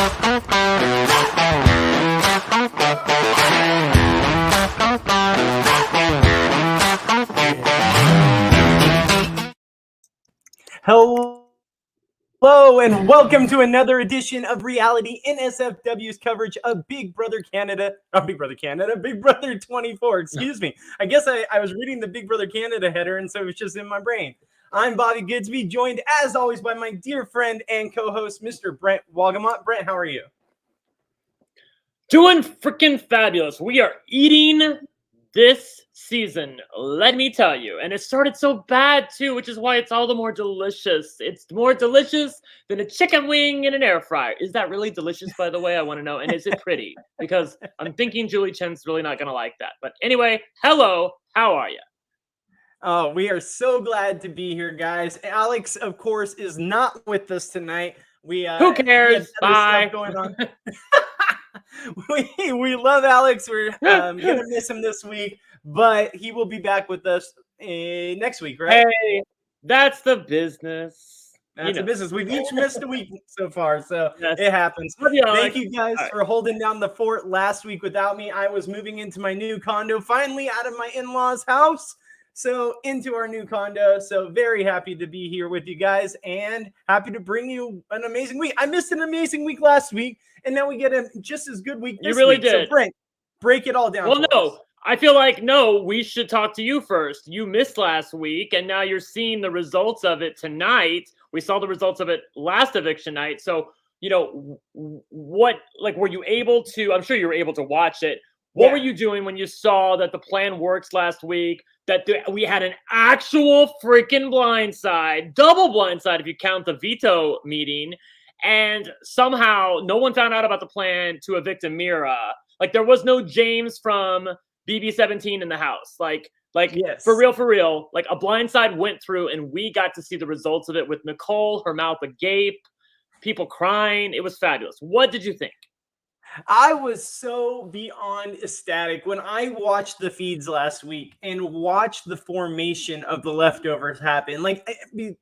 Hello and welcome to another edition of Reality NSFW's coverage of Big Brother 24. Excuse me. I guess I was reading the Big Brother Canada header, and so it was just in my brain. I'm Bobby Goodsby, joined as always by my dear friend and co-host, Mr. Brent Wolgamott. Brent, how are you? Doing freaking fabulous. We are eating this season, let me tell you. And it started so bad too, which is why it's all the more delicious. It's more delicious than a chicken wing in an air fryer. Is that really delicious, by the way? I want to know. And is it pretty? Because I'm thinking Julie Chen's really not going to like that. But anyway, hello. How are you? Oh, we are so glad to be here, guys. Alex, of course, is not with us tonight. Who cares? Bye. Going on. we love Alex. We're gonna miss him this week, but he will be back with us next week, right? Hey, that's the business. That's the business. We've each missed a week so far, so yes. It happens. Thank you guys for holding down the fort last week without me. I was moving into my new condo, finally out of my in-laws' house. So into our new condo. So very happy to be here with you guys and happy to bring you an amazing week. I missed an amazing week last week, and now we get a just as good week this You really week. did. So Brent, break it all down. Well, no, I feel like, we should talk to you first. You missed last week, and now you're seeing the results of it tonight. We saw the results of it last eviction night. So, what, were you able to, I'm sure you were able to watch it. What were you doing when you saw that the plan works last week, that we had an actual freaking blindside, double blindside if you count the veto meeting, and somehow no one found out about the plan to evict Amira? There was no James from BB17 in the house. Yes. For real, a blindside went through and we got to see the results of it with Nicole, her mouth agape, people crying. It was fabulous. What did you think? I was so beyond ecstatic when I watched the feeds last week and watched the formation of the leftovers happen.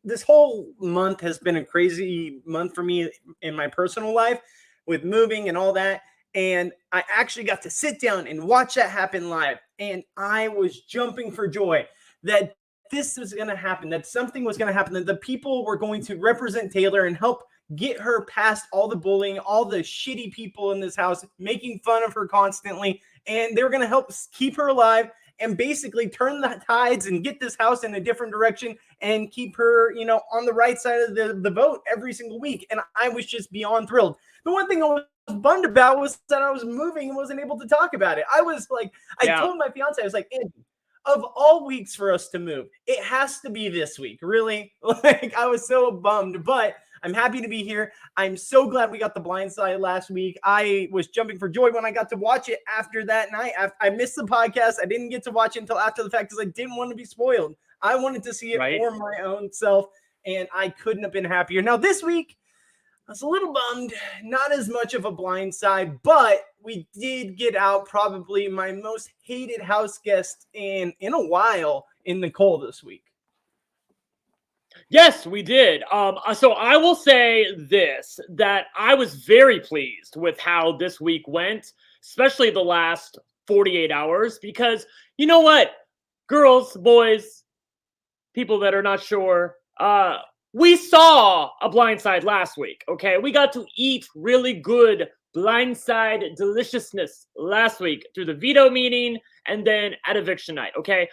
This whole month has been a crazy month for me in my personal life with moving and all that. And I actually got to sit down and watch that happen live. And I was jumping for joy that this was going to happen, that something was going to happen, that the people were going to represent Taylor and help get her past all the bullying, all the shitty people in this house making fun of her constantly. And they were going to help keep her alive and basically turn the tides and get this house in a different direction and keep her, on the right side of the vote every single week. And I was just beyond thrilled. The one thing I was bummed about was that I was moving and wasn't able to talk about it. I was like, I told my fiance, I was like, Andy, of all weeks for us to move, it has to be this week. Really? I was so bummed, but I'm happy to be here. I'm so glad we got the blind side last week. I was jumping for joy when I got to watch it after that night. I missed the podcast. I didn't get to watch it until after the fact because I didn't want to be spoiled. I wanted to see it for my own self, and I couldn't have been happier. Now, this week, I was a little bummed. Not as much of a blind side, but we did get out probably my most hated house guest in a while in Nicole this week. Yes, we did. So I will say this, that I was very pleased with how this week went, especially the last 48 hours, because you know what? Girls, boys, people that are not sure, we saw a blindside last week, okay? We got to eat really good blindside deliciousness last week through the veto meeting and then at eviction night, okay?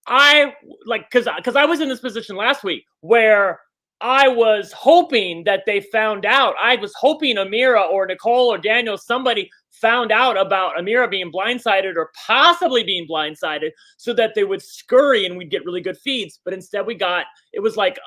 Because I was in this position last week where I was hoping that they found out. I was hoping Amira or Nicole or Daniel, somebody found out about Amira being blindsided or possibly being blindsided so that they would scurry and we'd get really good feeds. But instead it was like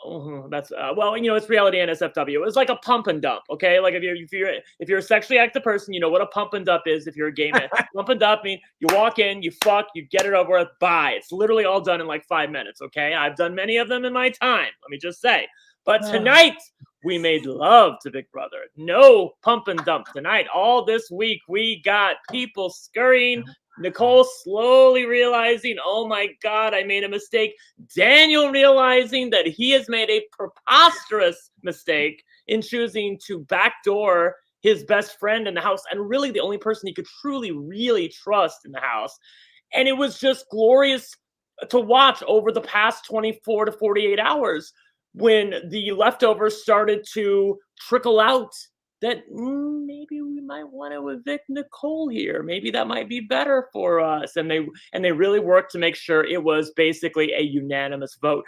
it's reality NSFW. It was like a pump and dump, okay? Like if you're a sexually active person, you know what a pump and dump is. If you're a gay man, pump and dump mean you walk in, you fuck, you get it over with, bye. It's literally all done in 5 minutes, okay? I've done many of them in my time. Let me just say. But tonight we made love to Big Brother. No pump and dump tonight. All this week we got people scurrying. Nicole slowly realizing, oh my God, I made a mistake. Daniel realizing that he has made a preposterous mistake. in choosing to backdoor his best friend in the house and really the only person he could truly, really trust in the house. And it was just glorious to watch over the past 24 to 48 hours when the leftovers started to trickle out that maybe we might want to evict Nicole here. Maybe that might be better for us. And they really worked to make sure it was basically a unanimous vote.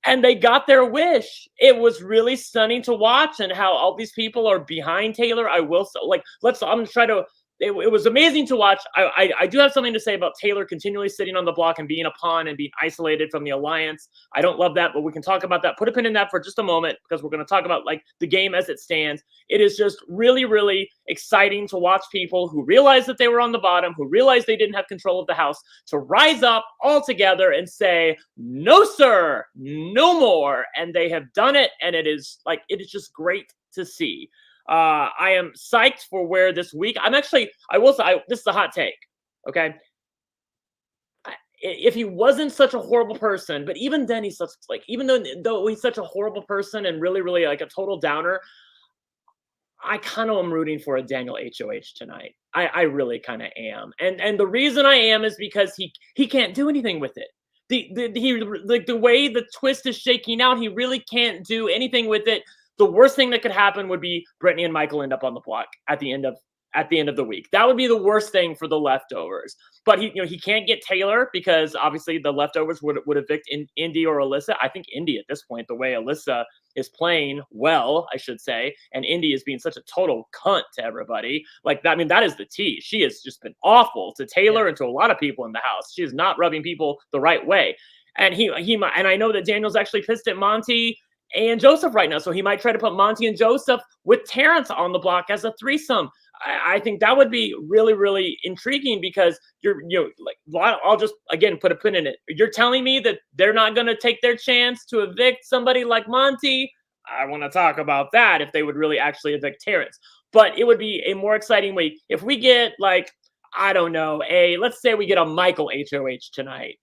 And they got their wish. It was really stunning to watch, and how all these people are behind Taylor. I will like I'm gonna try to. It was amazing to watch. I do have something to say about Taylor continually sitting on the block and being a pawn and being isolated from the alliance. I don't love that, but we can talk about that. Put a pin in that for just a moment, because we're going to talk about like the game as it stands. It is just really, really exciting to watch people who realize that they were on the bottom, who realized they didn't have control of the house, to rise up all together and say, "No, sir, no more." And they have done it, and it is just great to see. I am psyched for where this week. I will say, this is a hot take. Okay. If he wasn't such a horrible person, but even then he's even though he's such a horrible person and really, really like a total downer, I kind of am rooting for a Daniel HOH tonight. I really kind of am. And the reason I am is because he can't do anything with it. The way the twist is shaking out, he really can't do anything with it. The worst thing that could happen would be Brittany and Michael end up on the block at the end of the week. That would be the worst thing for the leftovers. But he can't get Taylor, because obviously the leftovers would evict Indy or Alyssa. I think Indy at this point, the way Alyssa is playing well, I should say, and Indy is being such a total cunt to everybody. Like that, I mean, that is the tea. She has just been awful to Taylor and to a lot of people in the house. She is not rubbing people the right way. And and I know that Daniel's actually pissed at Monty and Joseph right now, so he might try to put Monty and Joseph with Terrence on the block as a threesome. I think that would be really, really intriguing, because I'll just again put a pin in it. You're telling me that they're not going to take their chance to evict somebody like Monty? I want to talk about that, if they would really actually evict Terrence. But it would be a more exciting week if we get let's say we get a Michael HOH tonight.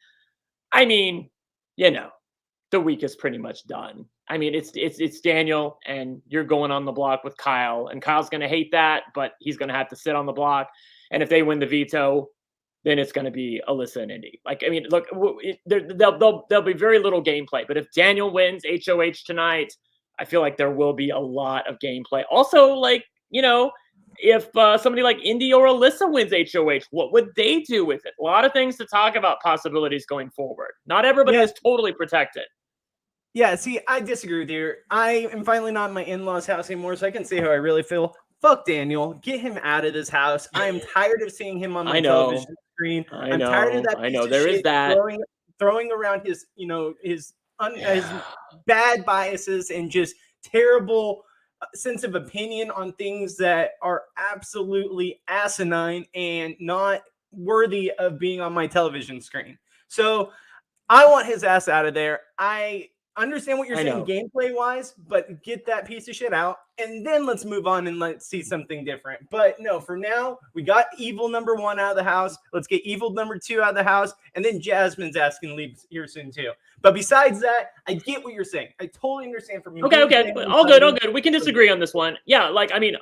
I mean, the week is pretty much done. I mean, it's Daniel, and you're going on the block with Kyle, and Kyle's going to hate that, but he's going to have to sit on the block. And if they win the veto, then it's going to be Alyssa and Indy. Like, I mean, look, there'll be very little gameplay. But if Daniel wins HOH tonight, I feel like there will be a lot of gameplay. Also, if somebody like Indy or Alyssa wins HOH, what would they do with it? A lot of things to talk about, possibilities going forward. Not everybody is totally protected. Yeah, see, I disagree with you. I am finally not in my in-laws' house anymore, so I can say how I really feel. Fuck Daniel. Get him out of this house. I am tired of seeing him on my television screen. I'm tired of that. I know. There is that. Throwing around his bad biases and just terrible sense of opinion on things that are absolutely asinine and not worthy of being on my television screen. So I want his ass out of there. I understand what you're saying gameplay wise, but get that piece of shit out, and then let's move on and let's see something different. But no, for now, we got evil number 1 out of the house. Let's get evil number 2 out of the house, and then Jasmine's asking to leave here soon too. But besides that, I get what you're saying. I totally understand from you. Okay. All good. We can disagree on this one. Yeah,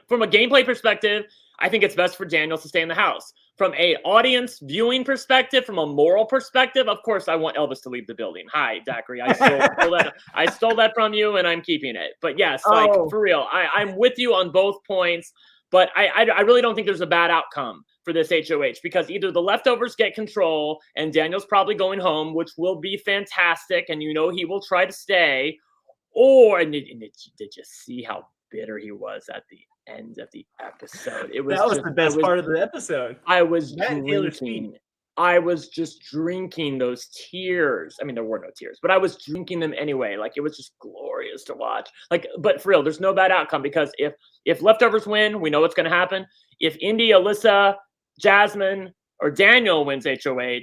from a gameplay perspective, I think it's best for Daniel to stay in the house. From a audience viewing perspective, from a moral perspective, of course, I want Elvis to leave the building. Hi, Daiquiri. I stole that from you, and I'm keeping it. But yes, for real, I'm with you on both points. But I really don't think there's a bad outcome for this HOH, because either the leftovers get control and Daniel's probably going home, which will be fantastic, and he will try to stay. Or did you see how bitter he was at the end of the episode? That was the best part of the episode. I was drinking. I was just drinking those tears. I mean, there were no tears, but I was drinking them anyway. Like, it was just glorious to watch. But for real, there's no bad outcome, because if leftovers win, we know what's going to happen. If Indy, Alyssa, Jasmine, or Daniel wins HOH,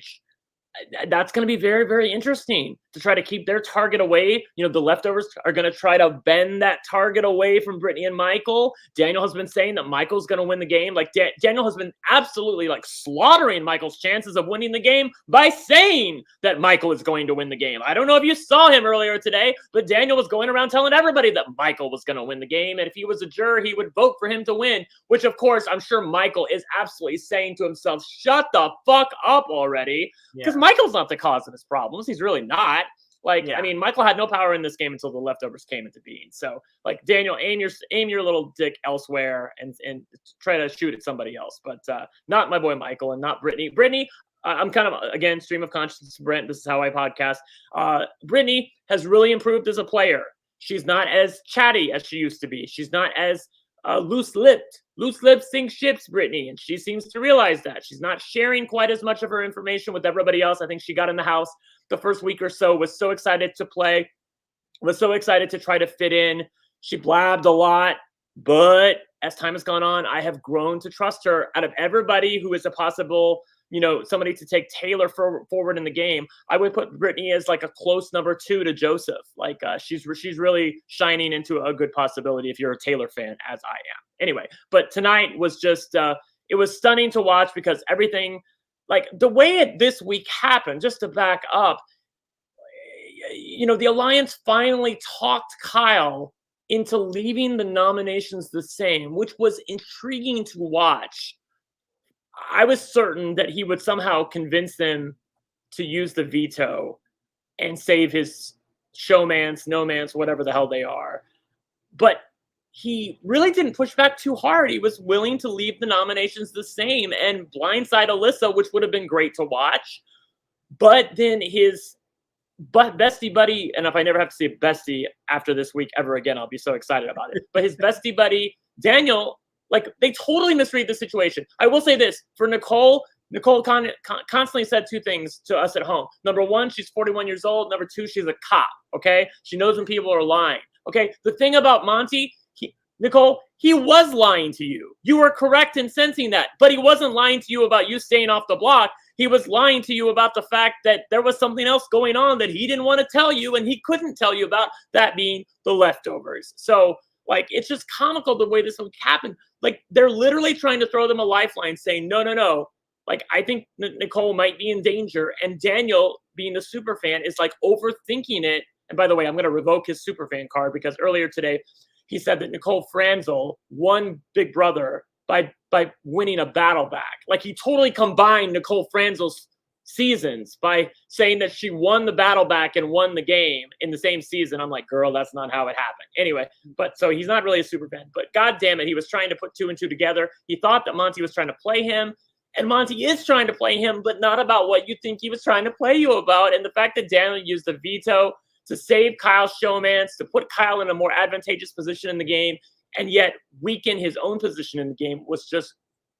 that's going to be very, very interesting. to try to keep their target away. The leftovers are going to try to bend that target away from Brittany and Michael. Daniel has been saying that Michael's going to win the game. Like Daniel has been absolutely like slaughtering Michael's chances of winning the game by saying that Michael is going to win the game. I don't know if you saw him earlier today, but Daniel was going around telling everybody that Michael was going to win the game. And if he was a juror, he would vote for him to win, which of course, I'm sure Michael is absolutely saying to himself, shut the fuck up already. Because Michael's not the cause of his problems. He's really not. I mean, Michael had no power in this game until the leftovers came into being. So, like, Daniel, aim your little dick elsewhere and try to shoot at somebody else. But not my boy Michael and not Brittany. Brittany, I'm kind of, again, stream of consciousness, Brent. This is how I podcast. Brittany has really improved as a player. She's not as chatty as she used to be. She's not as loose-lipped. Loose-lips sink ships, Brittany, and she seems to realize that. She's not sharing quite as much of her information with everybody else. I think she got in the house the first week or so, was so excited to play, was so excited to try to fit in. She blabbed a lot, but as time has gone on, I have grown to trust her. Out of everybody who is a possible, somebody to take Taylor forward in the game, I would put Brittany as like a close number 2 to Joseph. Like she's really shining into a good possibility if you're a Taylor fan, as I am. Anyway, but tonight was just, it was stunning to watch because everything, like the way this week happened, just to back up, the Alliance finally talked Kyle into leaving the nominations the same, which was intriguing to watch. I was certain that he would somehow convince them to use the veto and save his showmans, no-mans, whatever the hell they are. But he really didn't push back too hard. He was willing to leave the nominations the same and blindside Alyssa, which would have been great to watch. But then his bestie buddy, and if I never have to see a bestie after this week ever again, I'll be so excited about it. But his bestie buddy, Daniel, like they totally misread the situation. I will say this, for Nicole constantly said 2 things to us at home. Number 1, she's 41 years old. Number 2, she's a cop, okay? She knows when people are lying, okay? The thing about Monty, Nicole, he was lying to you. You were correct in sensing that, but he wasn't lying to you about you staying off the block. He was lying to you about the fact that there was something else going on that he didn't want to tell you and he couldn't tell you about, that being the leftovers. So, like, it's just comical the way this happened. Like, they're literally trying to throw them a lifeline saying, no. Like, I think Nicole might be in danger. And Daniel, being the super fan, is like overthinking it. And by the way, I'm going to revoke his super fan card because earlier today, he said that Nicole Franzel won Big Brother by winning a battle back. Like, he totally combined Nicole Franzel's seasons by saying that she won the battle back and won the game in the same season. I'm like, girl, that's not how it happened. Anyway, but so he's not really a super fan. But God damn it, he was trying to put 2 and 2 together. He thought that Monty was trying to play him. And Monty is trying to play him, but not about what you think he was trying to play you about. And the fact that Daniel used the veto to save Kyle's showmans, to put Kyle in a more advantageous position in the game, and yet weaken his own position in the game was just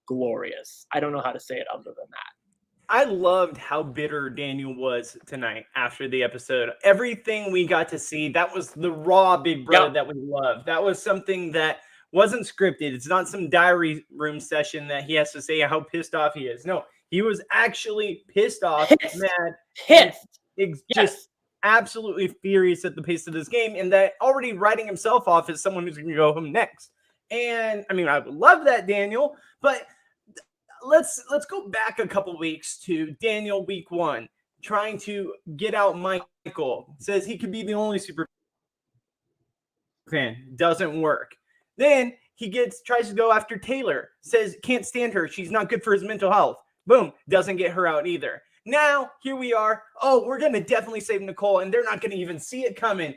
glorious. I don't know how to say it other than that. I loved how bitter Daniel was tonight after the episode. Everything we got to see, that was the raw Big Brother that we loved. That was something that wasn't scripted. It's not some diary room session that he has to say how pissed off he is. No, he was actually pissed off, mad, just absolutely furious at the pace of this game, and that already writing himself off as someone who's going to go home next. And I mean, I would love that, Daniel, but let's go back a couple weeks to Daniel week 1 trying to get out Michael. Says he could be the only super fan. Doesn't work. Then he tries to go after Taylor. Says can't stand her. She's not good for his mental health. Boom. Doesn't get her out either. Now, here we are. Oh, we're going to definitely save Nicole, and they're not going to even see it coming.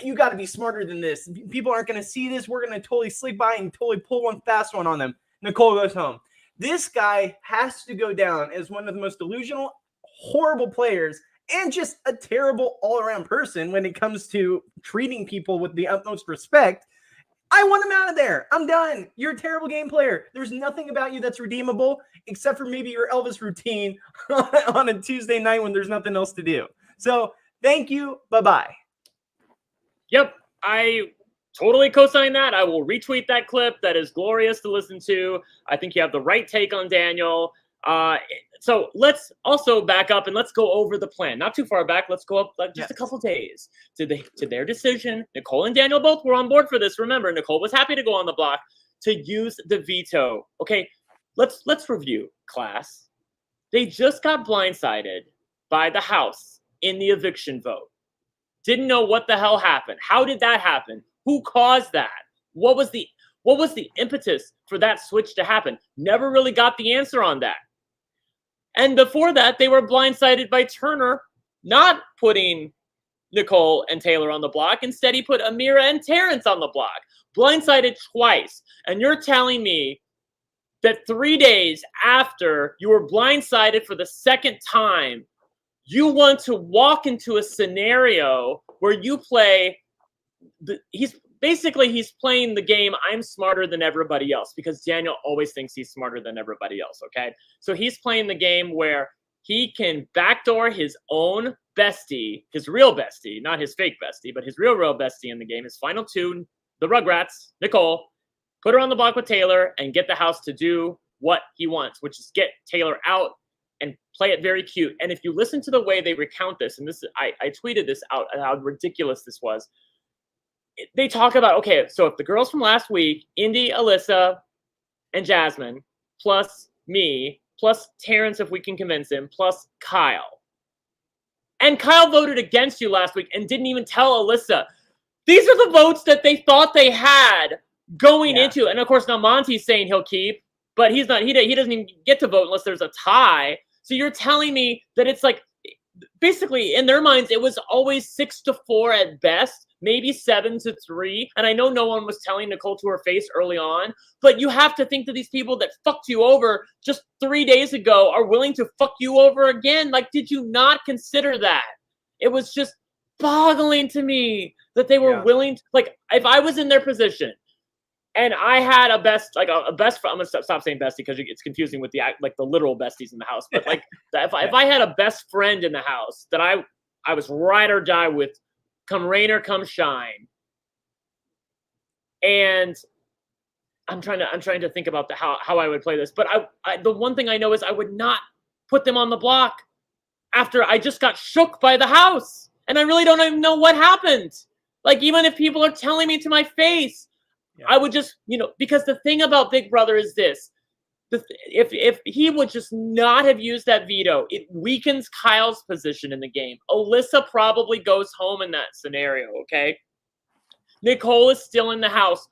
You got to be smarter than this. People aren't going to see this. We're going to totally slip by and totally pull one fast one on them. Nicole goes home. This guy has to go down as one of the most delusional, horrible players and just a terrible all-around person when it comes to treating people with the utmost respect. I want him out of there. I'm done. You're a terrible game player. There's nothing about you that's redeemable except for maybe your Elvis routine on a Tuesday night when there's nothing else to do. So thank you. Bye-bye. Yep. I totally co-sign that. I will retweet that clip. That is glorious to listen to. I think you have the right take on Daniel. So let's also back up and let's go over the plan. Not too far back. Let's go up like just a couple days to their decision. Nicole and Daniel both were on board for this. Remember, Nicole was happy to go on the block to use the veto. Okay, let's review, class. They just got blindsided by the House in the eviction vote. Didn't know what the hell happened. How did that happen? Who caused that? What was the impetus for that switch to happen? Never really got the answer on that. And before that, they were blindsided by Turner not putting Nicole and Taylor on the block. Instead, he put Amira and Terrence on the block. Blindsided twice. And you're telling me that 3 days after you were blindsided for the second time, you want to walk into a scenario where you play he's playing the game, I'm smarter than everybody else, because Daniel always thinks he's smarter than everybody else, okay? So he's playing the game where he can backdoor his own bestie, his real bestie, not his fake bestie, but his real bestie in the game, his final two, the Rugrats, Nicole, put her on the block with Taylor and get the House to do what he wants, which is get Taylor out and play it very cute. And if you listen to the way they recount this, and this I tweeted this out, how ridiculous this was. They talk about, okay, so if the girls from last week, Indy, Alyssa, and Jasmine, plus me, plus Terrence if we can convince him, plus Kyle. And Kyle voted against you last week and didn't even tell Alyssa. These are the votes that they thought they had going into. And of course, now Monty's saying he'll keep, but he's not. He doesn't even get to vote unless there's a tie. So you're telling me that it's like, basically in their minds, it was always 6-4 at best. Maybe 7-3. And I know no one was telling Nicole to her face early on, but you have to think that these people that fucked you over just 3 days ago are willing to fuck you over again. Like, did you not consider that? It was just boggling to me that they were willing to, like, if I was in their position and I had a best, like a best friend, I'm gonna stop saying bestie because it's confusing with the literal besties in the house. But like, if I had a best friend in the house that I was ride or die with, come rain or come shine. And I'm trying to think about how I would play this. But the one thing I know is I would not put them on the block after I just got shook by the House. And I really don't even know what happened. Like, even if people are telling me to my face, I would just, because the thing about Big Brother is this. If he would just not have used that veto, it weakens Kyle's position in the game. Alyssa probably goes home in that scenario, okay? Nicole is still in the house.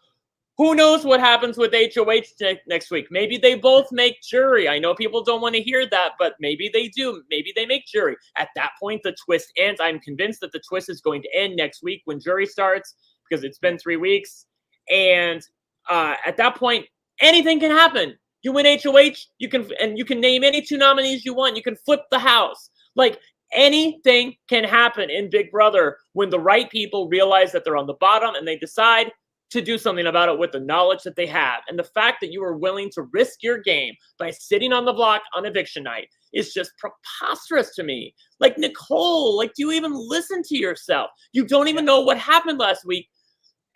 Who knows what happens with HOH next week? Maybe they both make jury. I know people don't want to hear that, but maybe they do. Maybe they make jury. At that point, the twist ends. I'm convinced that the twist is going to end next week when jury starts, because it's been 3 weeks. And at that point, anything can happen. You win HOH, you can name any 2 nominees you want. You can flip the house. Like, anything can happen in Big Brother when the right people realize that they're on the bottom and they decide to do something about it with the knowledge that they have. And the fact that you are willing to risk your game by sitting on the block on eviction night is just preposterous to me. Like, Nicole, like, do you even listen to yourself? You don't even know what happened last week.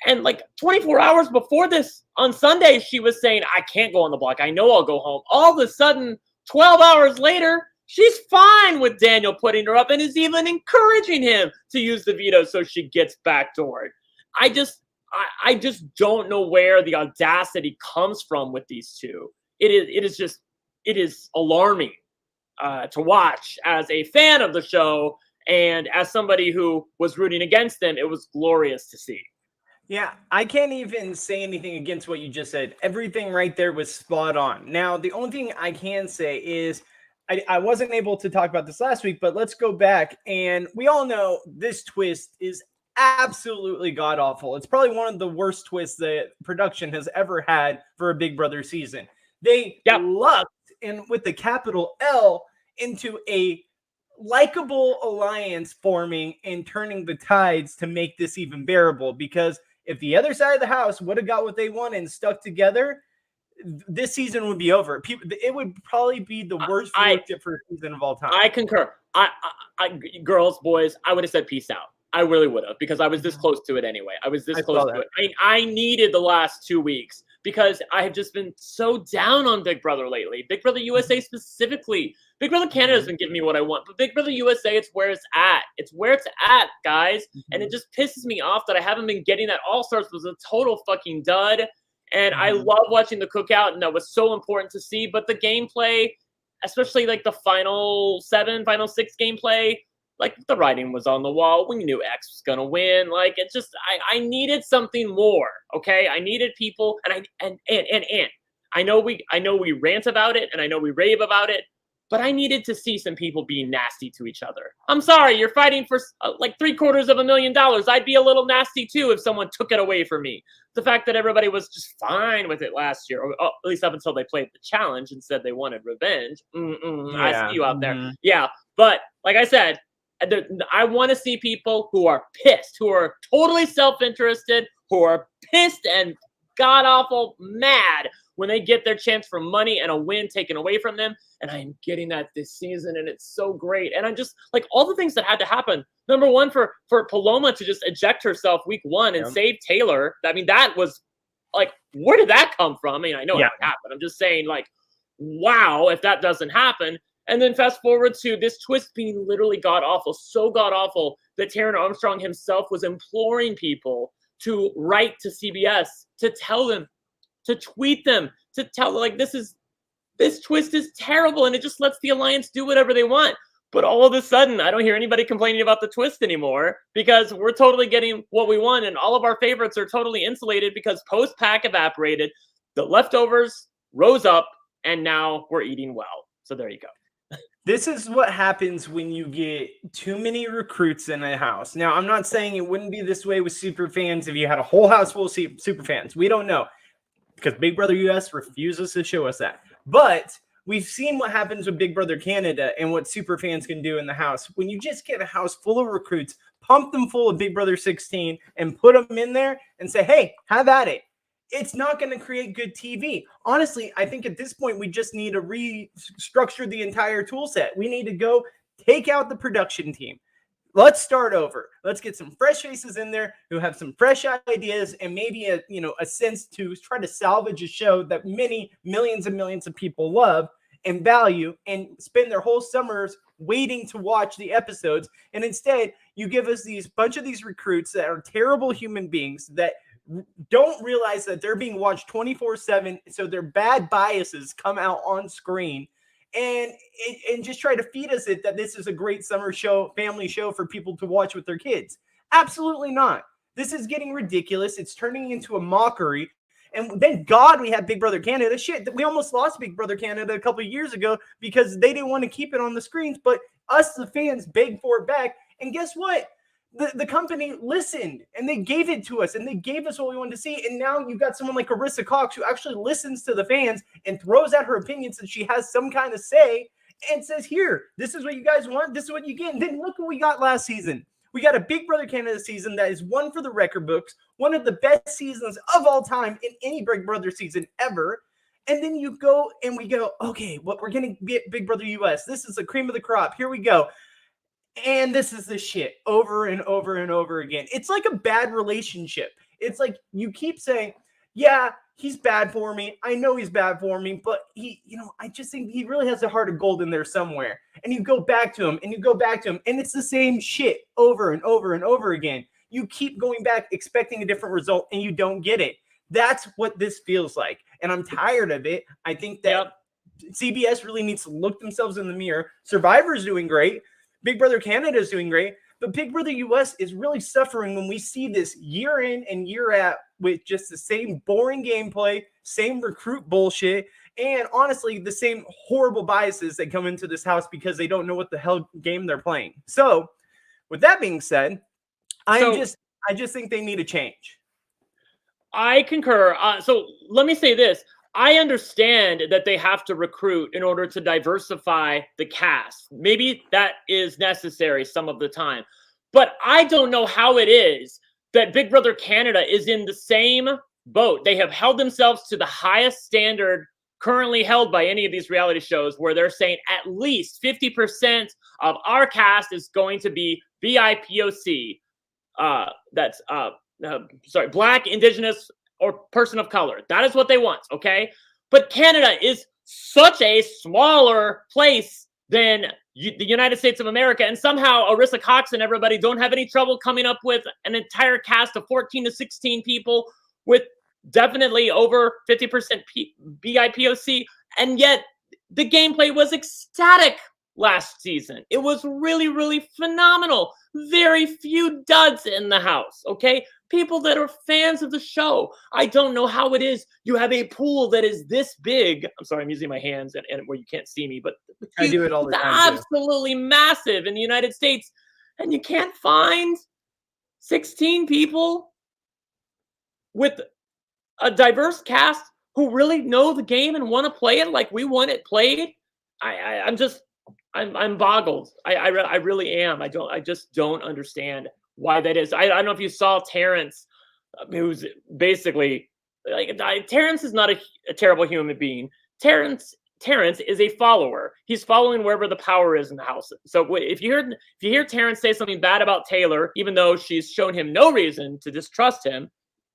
And like 24 hours before this, on Sunday, she was saying, I can't go on the block. I know I'll go home. All of a sudden, 12 hours later, she's fine with Daniel putting her up and is even encouraging him to use the veto so she gets backdoored. I just don't know where the audacity comes from with these two. It is alarming to watch as a fan of the show, and as somebody who was rooting against them, it was glorious to see. Yeah, I can't even say anything against what you just said. Everything right there was spot on. Now, the only thing I can say is I wasn't able to talk about this last week, but let's go back. And we all know this twist is absolutely god-awful. It's probably one of the worst twists that production has ever had for a Big Brother season. They lucked, and with the capital L, into a likable alliance forming and turning the tides to make this even bearable, because if the other side of the house would have got what they wanted and stuck together, this season would be over. It would probably be the worst for season of all time. I concur. I girls, boys, I would have said peace out. I really would have, because I was this close to it anyway. I was this close to it. I needed the last 2 weeks because I have just been so down on Big Brother lately. Big Brother USA specifically. Big Brother Canada has been giving me what I want, but Big Brother USA, it's where it's at. It's where it's at, guys. And it just pisses me off that I haven't been getting that. All Stars was a total fucking dud. And I love watching the cookout, and that was so important to see. But the gameplay, especially like the final 6 gameplay, like the writing was on the wall. We knew X was gonna win. Like it just, I needed something more. Okay, I needed people, and I know we rant about it, and I know we rave about it, but I needed to see some people being nasty to each other. I'm sorry, you're fighting for like $750,000. I'd be a little nasty too if someone took it away from me. The fact that everybody was just fine with it last year, or at least up until they played the challenge and said they wanted revenge. I see you out there. Yeah, but like I said, I want to see people who are pissed, who are totally self-interested, who are pissed and god-awful mad when they get their chance for money and a win taken away from them. And I am getting that this season, and it's so great. And I'm just like, all the things that had to happen. Number one, for Paloma to just eject herself week 1 and save Taylor. I mean, that was like, where did that come from? I mean, I know it happened. I'm just saying, like, wow, if that doesn't happen. And then fast forward to this twist being literally god-awful, so god-awful that Taron Armstrong himself was imploring people to write to CBS, to tell them, to tweet them, to tell, like, this twist is terrible, and it just lets the Alliance do whatever they want. But all of a sudden, I don't hear anybody complaining about the twist anymore, because we're totally getting what we want, and all of our favorites are totally insulated because post-pack evaporated, the leftovers rose up, and now we're eating well. So there you go. This is what happens when you get too many recruits in a house. Now, I'm not saying it wouldn't be this way with superfans if you had a whole house full of superfans. We don't know, because Big Brother US refuses to show us that. But we've seen what happens with Big Brother Canada and what superfans can do in the house. When you just get a house full of recruits, pump them full of Big Brother 16 and put them in there and say, hey, have at it. It's not going to create good TV. Honestly, I think at this point, we just need to restructure the entire tool set. We need to go take out the production team. Let's start over. Let's get some fresh faces in there who have some fresh ideas and maybe a sense to try to salvage a show that many millions and millions of people love and value, and spend their whole summers waiting to watch the episodes. And instead, you give us these bunch of these recruits that are terrible human beings that don't realize that they're being watched 24/7, so their bad biases come out on screen, and just try to feed us that this is a great summer show, family show for people to watch with their kids. Absolutely not. This is getting ridiculous. It's turning into a mockery. And thank God we had Big Brother Canada. Shit, we almost lost Big Brother Canada a couple of years ago because they didn't want to keep it on the screens, but us, the fans, begged for it back. And guess what? The company listened, and they gave it to us, and they gave us what we wanted to see. And now you've got someone like Arissa Cox who actually listens to the fans and throws out her opinions, and she has some kind of say and says, here, this is what you guys want. This is what you get. And then look what we got last season. We got a Big Brother Canada season that is one for the record books, one of the best seasons of all time in any Big Brother season ever. And then you go and we go, okay, well, we're going to get Big Brother US. This is the cream of the crop. Here we go. And this is the shit over and over and over again. It's like a bad relationship. It's like you keep saying, yeah, he's bad for me. I know he's bad for me, but I just think he really has a heart of gold in there somewhere. And you go back to him and you go back to him, and it's the same shit over and over and over again. You keep going back expecting a different result, and you don't get it. That's what this feels like. And I'm tired of it. I think that CBS really needs to look themselves in the mirror. Survivor's doing great. Big Brother Canada is doing great, but Big Brother US is really suffering when we see this year in and year out with just the same boring gameplay, same recruit bullshit, and honestly, the same horrible biases that come into this house because they don't know what the hell game they're playing. So, with that being said, I just think they need a change. I concur. So let me say this. I understand that they have to recruit in order to diversify the cast. Maybe that is necessary some of the time. But I don't know how it is that Big Brother Canada is in the same boat. They have held themselves to the highest standard currently held by any of these reality shows, where they're saying at least 50% of our cast is going to be BIPOC. Black, Indigenous, or person of color. That is what they want, okay? But Canada is such a smaller place than the United States of America, and somehow Arissa Cox and everybody don't have any trouble coming up with an entire cast of 14 to 16 people with definitely over 50% BIPOC, and yet the gameplay was ecstatic last season. It was really, really phenomenal. Very few duds in the house, okay? People that are fans of the show. I don't know how it is. You have a pool that is this big. I'm sorry, I'm using my hands and where you can't see me, but I do it all the time. Absolutely massive in the United States, and you can't find 16 people with a diverse cast who really know the game and want to play it like we want it played. I'm boggled. I really am. I just don't understand why that is. I don't know if you saw Terrence, who's basically like, Terrence is not a terrible human being. Terrence is a follower. He's following wherever the power is in the house. So if you hear Terrence say something bad about Taylor, even though she's shown him no reason to distrust him,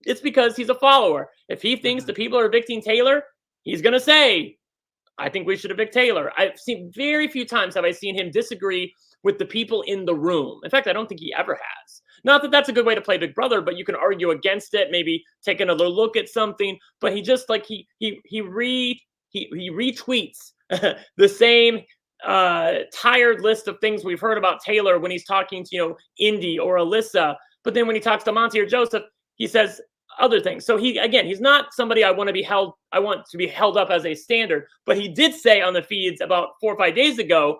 it's because he's a follower. If he thinks the people are evicting Taylor, he's gonna say, I think we should evict Taylor. I've seen very few times have I seen him disagree with the people in the room. In fact, I don't think he ever has. Not that that's a good way to play Big Brother, but you can argue against it, maybe take another look at something. But he just like he retweets the same tired list of things we've heard about Taylor when he's talking to Indy or Alyssa. But then when he talks to Monty or Joseph, he says other things. So he's not somebody I want to be held up as a standard, but he did say on the feeds about 4 or 5 days ago,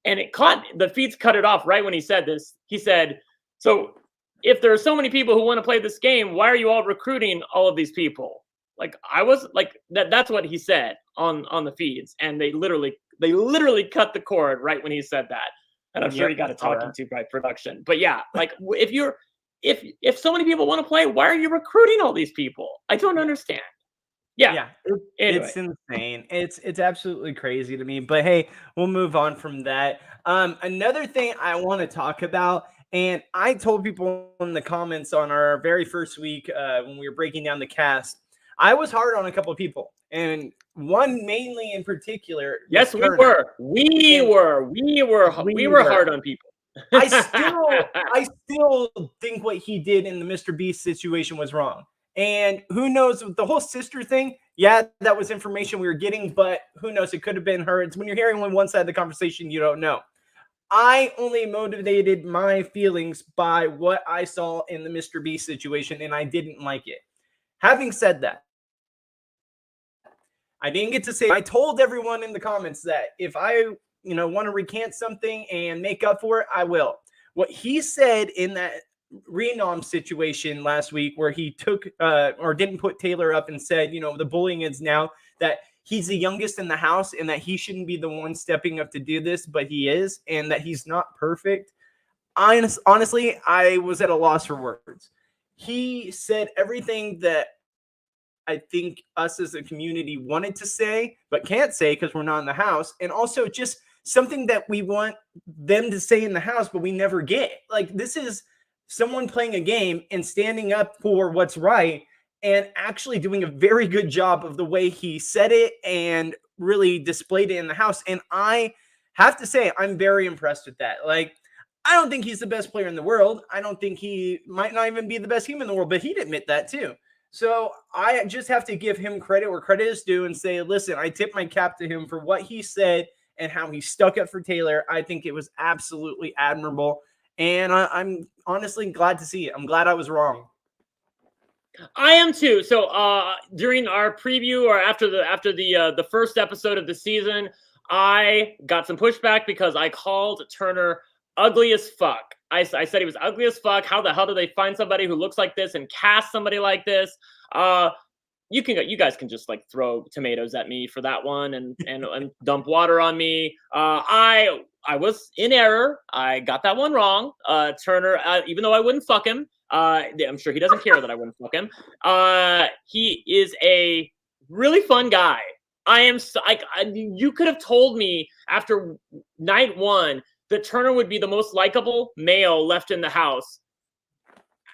and the feeds cut it off right when he said this. He said, so if there are so many people who want to play this game, why are you all recruiting all of these people? Like, I was like, that's what he said on the feeds. And they literally cut the cord right when he said that. And I'm sure he got a talking to by production. But yeah, like if so many people want to play, why are you recruiting all these people? I don't understand. Yeah. Anyway. It's insane. It's absolutely crazy to me. But hey, we'll move on from that. Another thing I want to talk about, and I told people in the comments on our very first week when we were breaking down the cast, I was hard on a couple of people, and one mainly in particular. Yes, we were. We were hard on people. I still think what he did in the Mr. Beast situation was wrong. And who knows, the whole sister thing, yeah, that was information we were getting, but who knows, it could have been her. It's when you're hearing one side of the conversation, you don't know. I only motivated my feelings by what I saw in the Mr. Beast situation, and I didn't like it. Having said that, I didn't get to say, I told everyone in the comments that if I want to recant something and make up for it, I will. What he said in that Renom situation last week, where he took or didn't put Taylor up and said, the bullying is now that he's the youngest in the house and that he shouldn't be the one stepping up to do this, but he is, and that he's not perfect. Honestly, I was at a loss for words. He said everything that I think us as a community wanted to say, but can't say because we're not in the house. And also just something that we want them to say in the house, but we never get. Like, this is someone playing a game and standing up for what's right and actually doing a very good job of the way he said it and really displayed it in the house. And I have to say, I'm very impressed with that. Like, I don't think he's the best player in the world. I don't think he might not even be the best human in the world, but he'd admit that too. So I just have to give him credit where credit is due and say, listen, I tip my cap to him for what he said and how he stuck up for Taylor. I think it was absolutely admirable. And I'm honestly glad to see it. I'm glad I was wrong. I am too. So during our preview or after the first episode of the season, I got some pushback because I called Turner ugly as fuck. I said he was ugly as fuck. How the hell do they find somebody who looks like this and cast somebody like this? You guys can just like throw tomatoes at me for that one and dump water on me. I was in error. I got that one wrong. Turner, even though I wouldn't fuck him, I'm sure he doesn't care that I wouldn't fuck him. He is a really fun guy. You could have told me after night one that Turner would be the most likable male left in the house.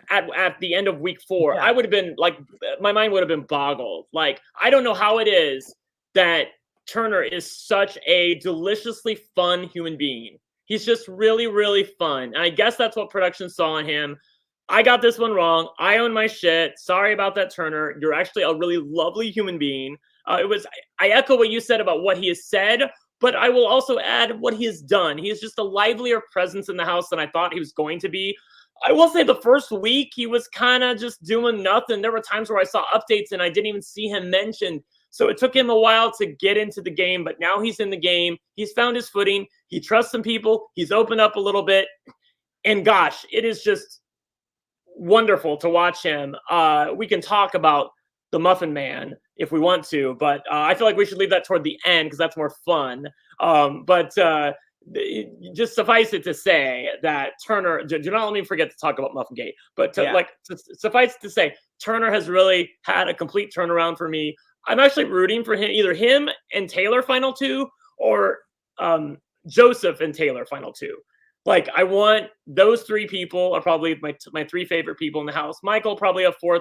at the end of week 4, Yeah. I would have been like, my mind would have been boggled. Like, I don't know how it is that Turner is such a deliciously fun human being. He's just really, really fun. And I guess that's what production saw in him. I got this one wrong. I own my shit. Sorry about that, Turner. You're actually a really lovely human being. I echo what you said about what he has said, but I will also add what he has done. He is just a livelier presence in the house than I thought he was going to be. I will say the first week, he was kind of just doing nothing. There were times where I saw updates and I didn't even see him mentioned. So it took him a while to get into the game, but now he's in the game. He's found his footing. He trusts some people. He's opened up a little bit. And gosh, it is just wonderful to watch him. We can talk about the Muffin Man if we want to, but I feel like we should leave that toward the end because that's more fun. But just suffice it to say that Turner, do not let me forget to talk about Muffin Gate, but suffice it to say, Turner has really had a complete turnaround for me. I'm actually rooting for him, either him and Taylor final 2 or Joseph and Taylor final 2. Like, I want those 3 people are probably my 3 favorite people in the house. Michael, probably a 4th.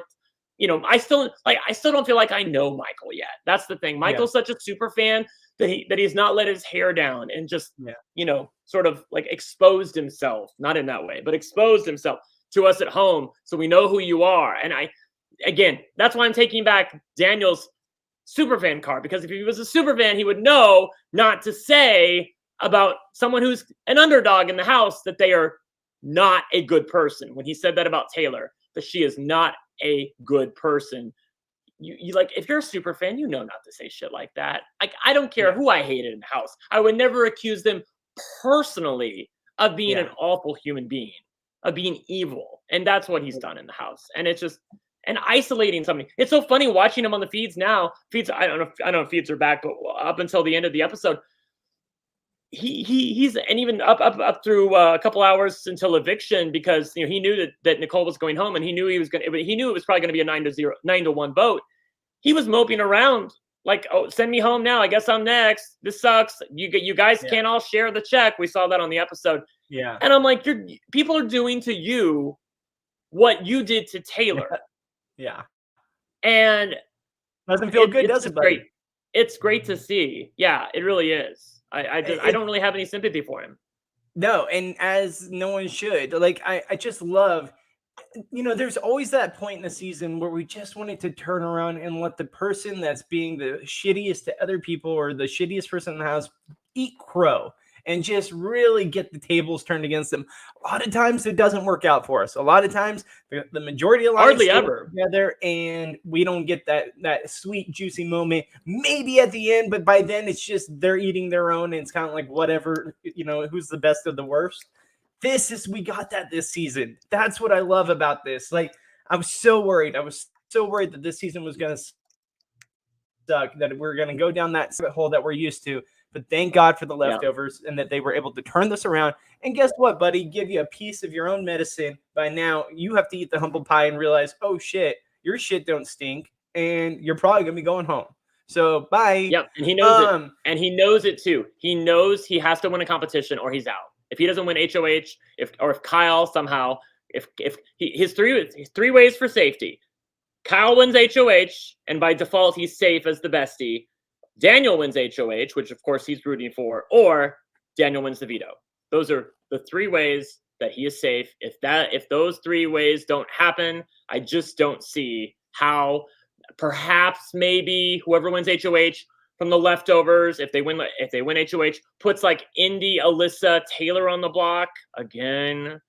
You know, I still don't feel like I know Michael yet. That's the thing. Michael's such a super fan that he's not let his hair down and just, you know, sort of like exposed himself, not in that way, but exposed himself to us at home. So we know who you are. And again, that's why I'm taking back Daniel's superfan card, because if he was a superfan, he would know not to say about someone who's an underdog in the house that they are not a good person. When he said that about Taylor, that she is not a good person. You like, if you're a super fan, you know not to say shit like that. Like, I don't care who I hated in the house. I would never accuse them personally of being an awful human being, of being evil. And that's what he's done in the house. And it's just, and isolating something. It's so funny watching him on the feeds now. I don't know if feeds are back, but up until the end of the episode, he's and even up through a couple hours until eviction, because you know he knew that Nicole was going home, and he knew it was probably going to be a 9-1 vote. He was moping around like, oh, send me home now. I guess I'm next. This sucks. You guys can't all share the check. We saw that on the episode. Yeah. And I'm like, people are doing to you what you did to Taylor. Yeah. And doesn't feel good, does it, buddy? Great. It's great to see. Yeah, it really is. I don't really have any sympathy for him. No, and as no one should. Like, I just love, you know, there's always that point in the season where we just wanted to turn around and let the person that's being the shittiest to other people, or the shittiest person in the house, eat crow and just really get the tables turned against them. A lot of times it doesn't work out for us. A lot of times the majority of lives hardly ever together, and we don't get that sweet, juicy moment. Maybe at the end, but by then it's just they're eating their own, and it's kind of like whatever, you know, who's the best of the worst. We got that this season. That's what I love about this. Like, I was so worried. That this season was going to suck, that we're going to go down that hole that we're used to. But thank God for the leftovers, and that they were able to turn this around. And guess what, buddy? Give you a piece of your own medicine. By now, you have to eat the humble pie and realize, oh, shit, your shit don't stink, and you're probably going to be going home. So, bye. Yep, and he knows it. And he knows it, too. He knows he has to win a competition or he's out. If he doesn't win HOH, if Kyle somehow, his three ways for safety. Kyle wins HOH, and by default, he's safe as the bestie. Daniel wins HOH, which of course he's rooting for, or Daniel wins the veto. Those are the 3 ways that he is safe. If those 3 ways don't happen, I just don't see how. Perhaps maybe whoever wins HOH from the leftovers, if they win HOH, puts like Indy, Alyssa, Taylor on the block again.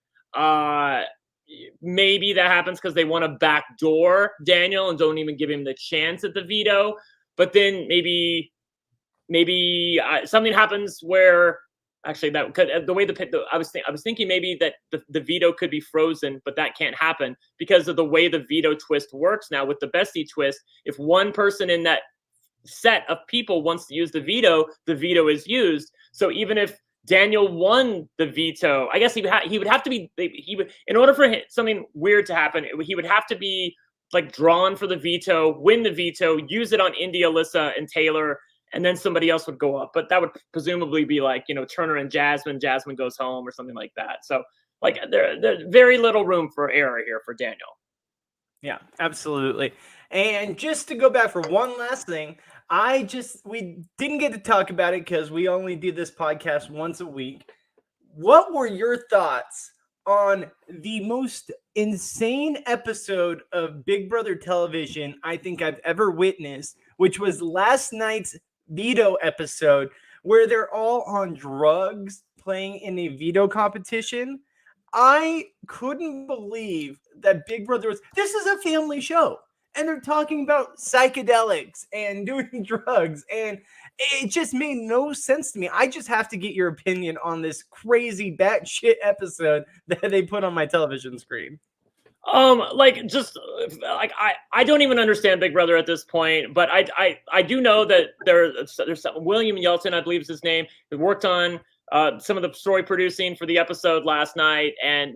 Maybe that happens because they want to backdoor Daniel and don't even give him the chance at the veto. But then maybe something happens where actually that could, the way I was thinking maybe that the veto could be frozen, but that can't happen because of the way the veto twist works now with the bestie twist. If one person in that set of people wants to use the veto is used. So even if Daniel won the veto, I guess he would have to be, in order for something weird to happen, he would have to be like drawn for the veto, win the veto, use it on Indy, Alyssa, and Taylor, and then somebody else would go up. But that would presumably be like, you know, Turner and Jasmine. Jasmine goes home or something like that. So Like there's very little room for error here for Daniel. Yeah, absolutely. And just to go back for one last thing, we didn't get to talk about it because we only do this podcast once a week. What were your thoughts on the most insane episode of Big Brother television I think I've ever witnessed, which was last night's veto episode where they're all on drugs playing in a veto competition? I couldn't believe that Big Brother this is a family show and they're talking about psychedelics and doing drugs, and it just made no sense to me. I just have to get your opinion on this crazy batshit episode that they put on my television screen. I don't even understand Big Brother at this point, but I do know that there's William Yelton, I believe is his name, who worked on some of the story producing for the episode last night, and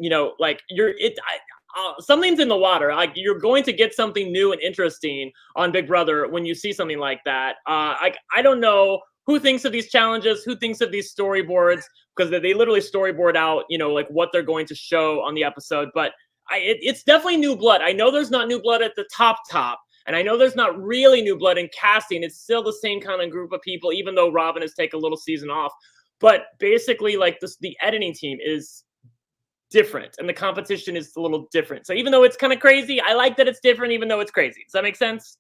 something's in the water. Like, you're going to get something new and interesting on Big Brother when you see something like that. I don't know who thinks of these challenges, who thinks of these storyboards, because they literally storyboard out, like what they're going to show on the episode. But it's definitely new blood. I know there's not new blood at the top, and I know there's not really new blood in casting. It's still the same kind of group of people, even though Robin has taken a little season off. But basically, like the editing team is different, and the competition is a little different. So even though it's kind of crazy, I like that it's different, even though it's crazy. Does that make sense?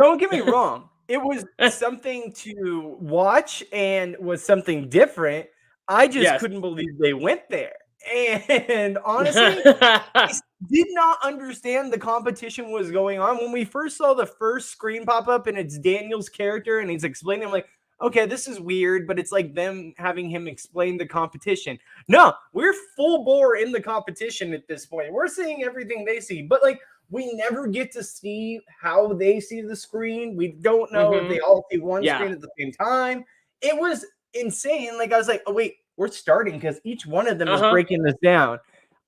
Don't get me wrong. It was something to watch and was something different. I just couldn't believe they went there. And honestly, I did not understand the competition was going on. When we first saw the first screen pop up and it's Daniel's character and he's explaining, I'm like, okay, this is weird, but it's like them having him explain the competition. No, we're full bore in the competition at this point. We're seeing everything they see, but like we never get to see how they see the screen. We don't know if they all see one screen at the same time. It was insane. Like I was like, oh wait, we're starting because each one of them is breaking this down.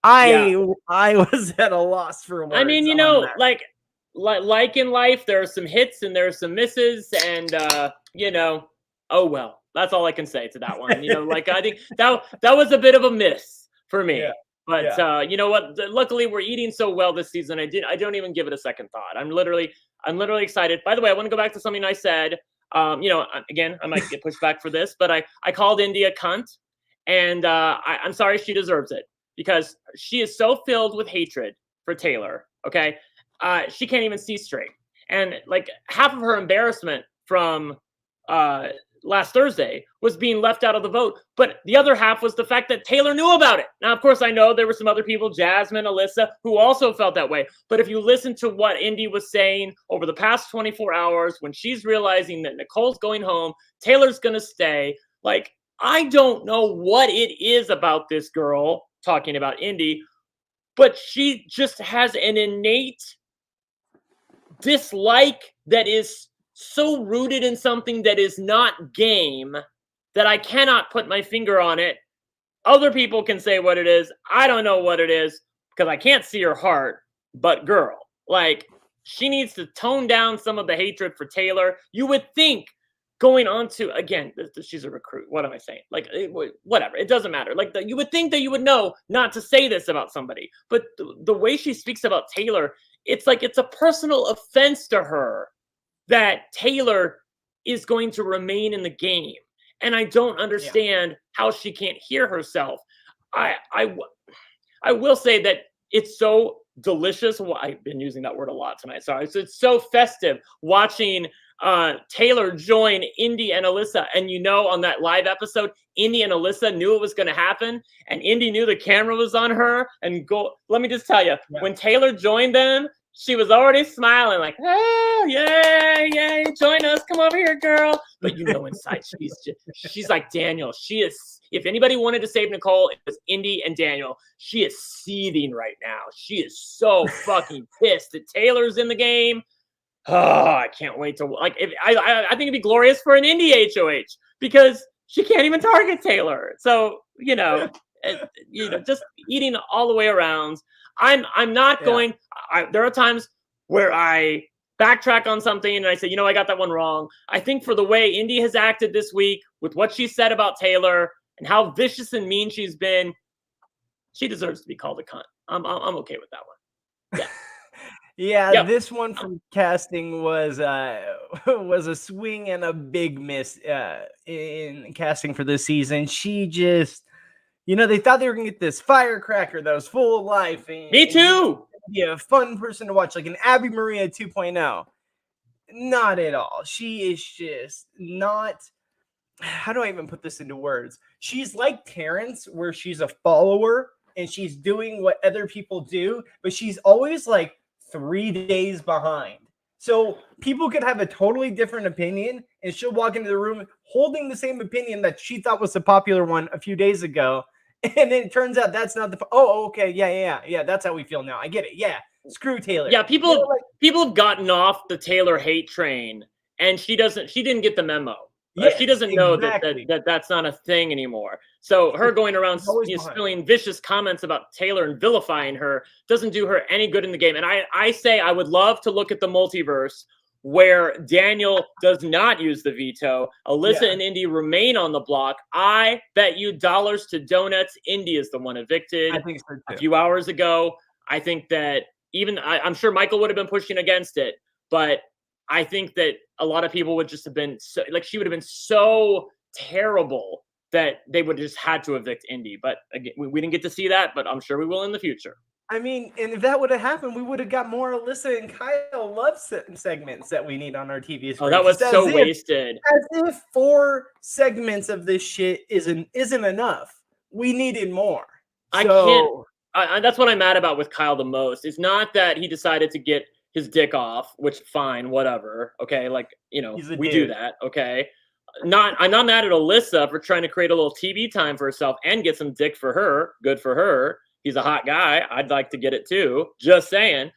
I was at a loss for words. I mean, like in life, there are some hits and there are some misses, and oh well. That's all I can say to that one. I think that was a bit of a miss for me. Yeah. But you know what? Luckily, we're eating so well this season. I don't even give it a second thought. I'm literally excited. By the way, I want to go back to something I said. Again, I might get pushed back for this, but I called Indy a cunt, and I'm sorry, she deserves it because she is so filled with hatred for Taylor. Okay, she can't even see straight, and like half of her embarrassment from last Thursday was being left out of the vote, but the other half was the fact that Taylor knew about it. Now, of course, I know there were some other people, Jasmine, Alyssa, who also felt that way. But if you listen to what Indy was saying over the past 24 hours, when she's realizing that Nicole's going home, Taylor's going to stay, like, I don't know what it is about this girl, talking about Indy, but she just has an innate dislike that is so rooted in something that is not game that I cannot put my finger on it. Other people can say what it is. I don't know what it is because I can't see her heart. But girl, like, she needs to tone down some of the hatred for Taylor. You would think going on to, again, she's a recruit. What am I saying? Like, whatever. It doesn't matter. Like, you would think that you would know not to say this about somebody. But the way she speaks about Taylor, it's like it's a personal offense to her that Taylor is going to remain in the game. And I don't understand how she can't hear herself. I will say that it's so delicious. Well, I've been using that word a lot tonight. Sorry. So it's so festive watching Taylor join Indy and Alyssa. And on that live episode, Indy and Alyssa knew it was going to happen. And Indy knew the camera was on her. And let me just tell you, when Taylor joined them, she was already smiling like, oh, yay, join us. Come over here, girl. But inside, she's like Daniel. She is, if anybody wanted to save Nicole, it was Indy and Daniel. She is seething right now. She is so fucking pissed that Taylor's in the game. Oh, I can't wait to, like, I think it'd be glorious for an Indy HOH because she can't even target Taylor. So, just eating all the way around. I'm not going. There are times where I backtrack on something and I say, I got that one wrong. I think for the way Indy has acted this week with what she said about Taylor and how vicious and mean she's been, she deserves to be called a cunt. I'm okay with that one. Yeah. Yeah, Yep. this one from casting was was a swing and a big miss in casting for this season. She just, they thought they were gonna get this firecracker that was full of life Me and too. be a fun person to watch, like an Abby Maria 2.0. Not at all. She is just not. How do I even put this into words? She's like Terrence, where she's a follower and she's doing what other people do, but she's always like 3 days behind. So people could have a totally different opinion, and she'll walk into the room holding the same opinion that she thought was the popular one a few days ago. And then it turns out that's not the. Oh, okay. Yeah. That's how we feel now. I get it. Yeah. Screw Taylor. Yeah, people have gotten off the Taylor hate train, and she didn't get the memo. Yes, she doesn't know exactly. that that's not a thing anymore. So her going around spilling vicious comments about Taylor and vilifying her doesn't do her any good in the game. And I say I would love to look at the multiverse where Daniel does not use the veto. Alyssa and Indy remain on the block. I bet you dollars to donuts Indy is the one evicted. I think so too. A few hours ago. I think that I'm sure Michael would have been pushing against it, but I think that a lot of people would just have been she would have been so terrible that they would have just had to evict Indy. But again, we didn't get to see that, but I'm sure we will in the future. I mean, and if that would have happened, we would have got more Alyssa and Kyle love segments that we need on our TV screen. Oh, that was so wasted. As if 4 segments of this shit isn't enough. We needed more. I can't. That's what I'm mad about with Kyle the most. It's not that he decided to get his dick off, which fine, whatever. Okay, we do that. Okay, I'm not mad at Alyssa for trying to create a little TV time for herself and get some dick for her. Good for her. He's a hot guy. I'd like to get it too. Just saying.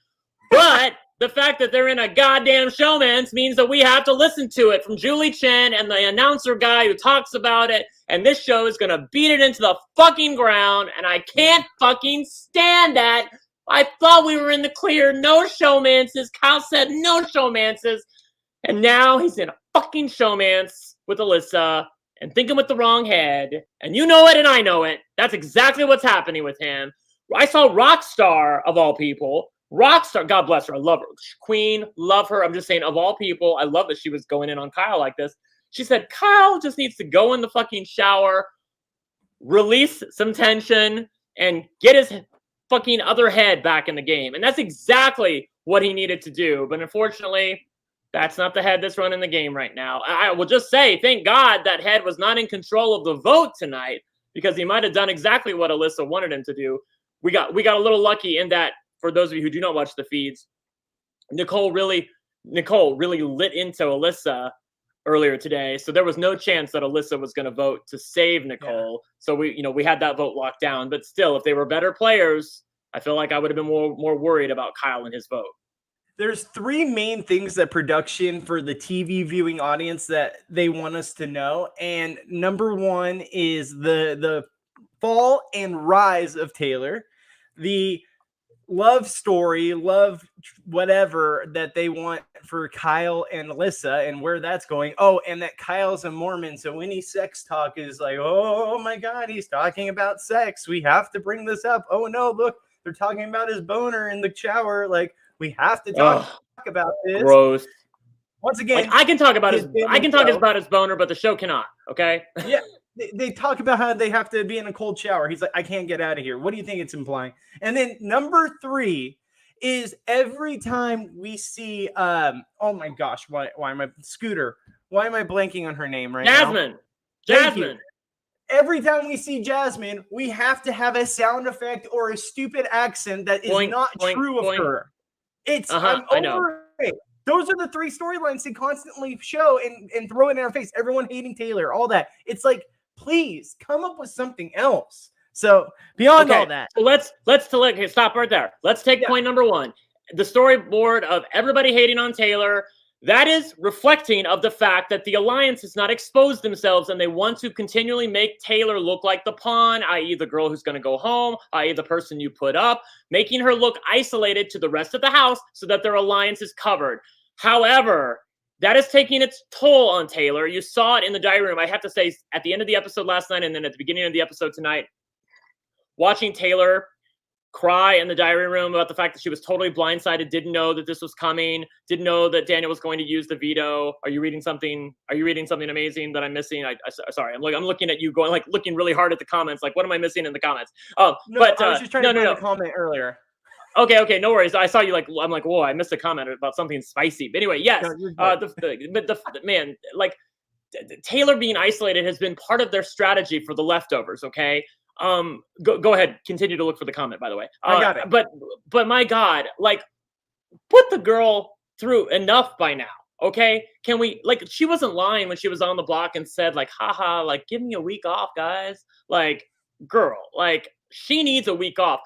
But the fact that they're in a goddamn showman's means that we have to listen to it from Julie Chen and the announcer guy who talks about it. And this show is going to beat it into the fucking ground. And I can't fucking stand that. I thought we were in the clear. No showmances. Kyle said no showmances. And now he's in a fucking showmance with Alyssa and thinking with the wrong head. And you know it and I know it. That's exactly what's happening with him. I saw Rockstar, of all people. Rockstar, God bless her. I love her. Queen, love her. I'm just saying, of all people, I love that she was going in on Kyle like this. She said, Kyle just needs to go in the fucking shower, release some tension, and get his fucking other head back in the game. And that's exactly what he needed to do. But unfortunately, that's not the head that's running the game right now. I will just say, thank God that head was not in control of the vote tonight, because he might have done exactly what Alyssa wanted him to do. We got a little lucky in that, for those of you who do not watch the feeds, Nicole really lit into Alyssa earlier today. So there was no chance that Alyssa was going to vote to save Nicole. Yeah. So we had that vote locked down. But still, if they were better players, I feel like I would have been more worried about Kyle and his vote. There's 3 main things that production for the TV viewing audience that they want us to know. And number 1 is the fall and rise of Taylor, the love story, love whatever that they want for Kyle and Alyssa and where that's going. Oh, and that Kyle's a Mormon. So any sex talk is like, oh my God, he's talking about sex. We have to bring this up. Oh no, look, they're talking about his boner in the shower. Like, we have to talk about this. Gross. Once again, I can talk about his boner, but the show cannot. Okay. Yeah. They talk about how they have to be in a cold shower. He's like, I can't get out of here. What do you think it's implying? And then number 3 is every time we see, oh my gosh, why am I Scooter? Why am I blanking on her name right now? Jasmine. Every time we see Jasmine, we have to have a sound effect or a stupid accent that is not true of her. It's I'm over it. Those are the 3 storylines they constantly show and throw it in our face. Everyone hating Taylor, all that. It's like, please come up with something else. So beyond all that, so let's stop right there. Let's take point number 1. The storyboard of everybody hating on Taylor. That is reflecting of the fact that the alliance has not exposed themselves, and they want to continually make Taylor look like the pawn, i.e. the girl who's going to go home, i.e. the person you put up, making her look isolated to the rest of the house so that their alliance is covered. However, that is taking its toll on Taylor. You saw it in the diary room. I have to say, at the end of the episode last night and then at the beginning of the episode tonight, watching Taylor cry in the diary room about the fact that she was totally blindsided, didn't know that this was coming, didn't know that Daniel was going to use the veto. Are you reading something amazing that I'm missing? Sorry, I'm looking at you going, like, looking really hard at the comments, like, what am I missing in the comments? No, but I was just trying to find the comment earlier. Okay, no worries. I saw you, like, I'm like, whoa, I missed a comment about something spicy. But anyway, yes, man, like, Taylor being isolated has been part of their strategy for the leftovers. Okay. Go ahead. Continue to look for the comment, by the way. I got it. But my God, like, put the girl through enough by now. Okay. Can we, like, she wasn't lying when she was on the block and said, like, haha, like, give me a week off, guys. Like, girl, like, she needs a week off.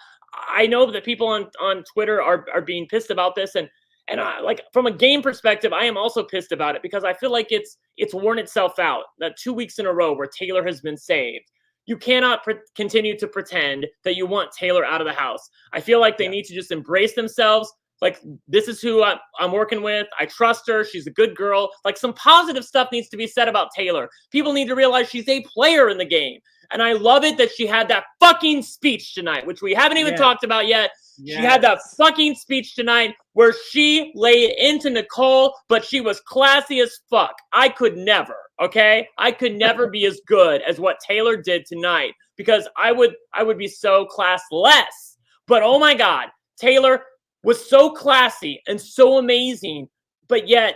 I know that people on Twitter are being pissed about this, and I, like, from a game perspective, I am also pissed about it because I feel like it's worn itself out that 2 weeks in a row where Taylor has been saved. You cannot continue to pretend that you want Taylor out of the house. I feel like they need to just embrace themselves. Like, this is who I'm working with. I trust her. She's a good girl. Like, some positive stuff needs to be said about Taylor. People need to realize she's a player in the game. And I love it that she had that fucking speech tonight, which we haven't even talked about yet. Yes. She had that fucking speech tonight where she laid into Nicole, but she was classy as fuck. I could never, okay? I could never be as good as what Taylor did tonight because I would be so classless. But oh my God, Taylor was so classy and so amazing, but yet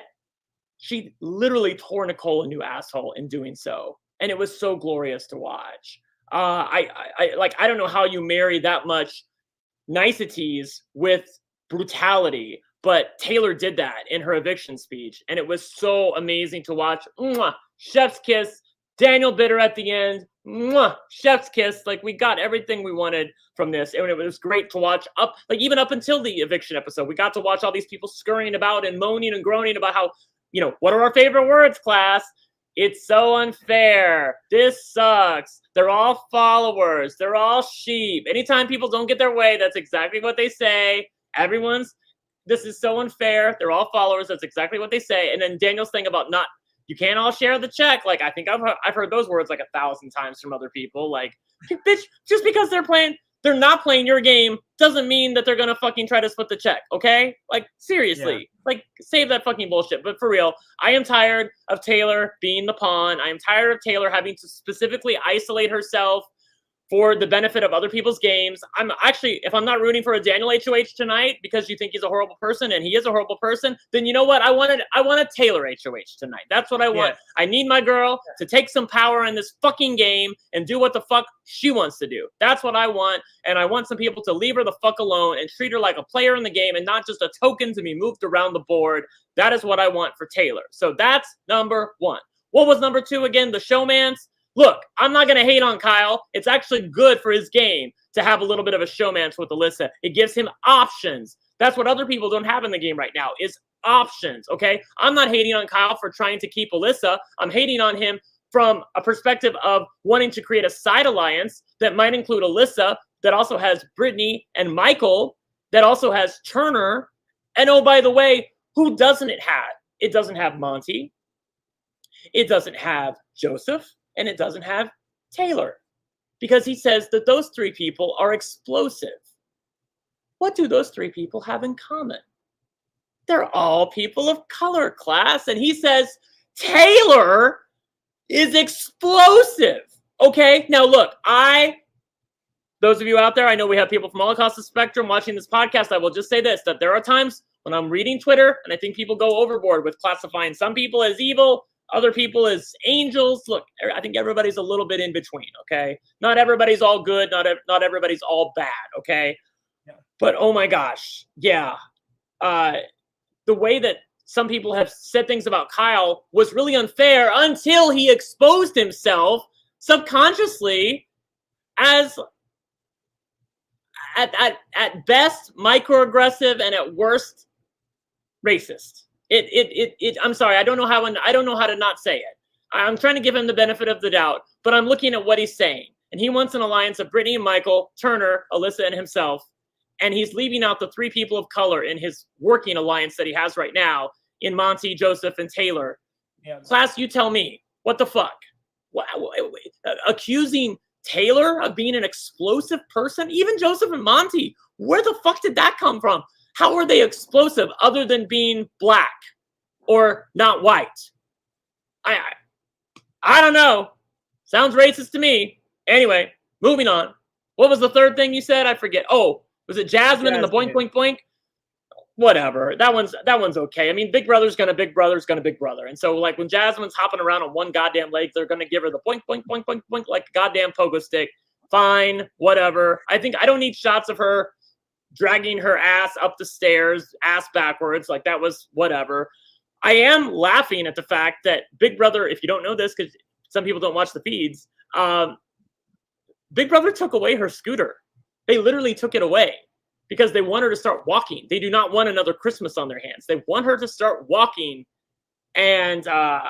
she literally tore Nicole a new asshole in doing so. And it was so glorious to watch. I don't know how you marry that much niceties with brutality, but Taylor did that in her eviction speech, and it was so amazing to watch. Mwah! Chef's kiss. Daniel Bitter at the end. Mwah! Chef's kiss. Like, we got everything we wanted from this, and it was great to watch even up until the eviction episode. We got to watch all these people scurrying about and moaning and groaning about how, what are our favorite words, class? It's so unfair. This sucks. They're all followers. They're all sheep. Anytime people don't get their way, that's exactly what they say. This is so unfair. They're all followers. That's exactly what they say. And then Daniel's thing about you can't all share the check. Like, I think I've heard those words like 1,000 times from other people. Like, bitch, just because they're not playing your game doesn't mean that they're going to fucking try to split the check, okay? Like, seriously. Like, save that fucking bullshit. But for real, I am tired of Taylor being the pawn. I am tired of Taylor having to specifically isolate herself for the benefit of other people's games. I'm actually, if I'm not rooting for a Daniel HOH tonight because you think he's a horrible person and he is a horrible person, then you know what? I want a Taylor HOH tonight. That's what I want. I need my girl to take some power in this fucking game and do what the fuck she wants to do. That's what I want. And I want some people to leave her the fuck alone and treat her like a player in the game and not just a token to be moved around the board. That is what I want for Taylor. So that's number one. What was number two again? The showmance. Look, I'm not going to hate on Kyle. It's actually good for his game to have a little bit of a showmance with Alyssa. It gives him options. That's what other people don't have in the game right now, is options, okay? I'm not hating on Kyle for trying to keep Alyssa. I'm hating on him from a perspective of wanting to create a side alliance that might include Alyssa, that also has Brittany and Michael, that also has Turner. And oh, by the way, who doesn't it have? It doesn't have Monty. It doesn't have Joseph. And it doesn't have Taylor, because he says that those three people are explosive. What do those three people have in common? They're all people of color, class. And he says Taylor is explosive. Okay, now look, those of you out there, I know we have people from all across the spectrum watching this podcast. I will just say this, that there are times when I'm reading Twitter and I think people go overboard with classifying some people as evil, other people as angels. Look, I think everybody's a little bit in between, okay? Not everybody's all good. Not everybody's all bad, okay? Yeah. But, oh, my gosh, yeah. The way that some people have said things about Kyle was really unfair until he exposed himself subconsciously as, at best, microaggressive and at worst, racist. I'm sorry. I don't know how to not say it. I'm trying to give him the benefit of the doubt, but I'm looking at what he's saying. And he wants an alliance of Brittany and Michael, Turner, Alyssa, and himself. And he's leaving out the three people of color in his working alliance that he has right now in Monty, Joseph, and Taylor. Yeah. Class, you tell me, what the fuck? Accusing Taylor of being an explosive person? Even Joseph and Monty, where the fuck did that come from? How are they explosive other than being black or not white? I don't know. Sounds racist to me. Anyway, moving on. What was the third thing you said? I forget. Oh, was it Jasmine and the boink, boink, boink? Whatever. That one's okay. I mean, Big Brother's gonna Big Brother. And so, like, when Jasmine's hopping around on one goddamn leg, they're gonna give her the boink, boink, boink, boink, boink, like a goddamn pogo stick. Fine, whatever. I don't need shots of her dragging her ass up the stairs, ass backwards. Like, that was whatever. I am laughing at the fact that Big Brother, if you don't know this, because some people don't watch the feeds, Big Brother took away her scooter. They literally took it away because they want her to start walking. They do not want another Christmas on their hands. They want her to start walking. And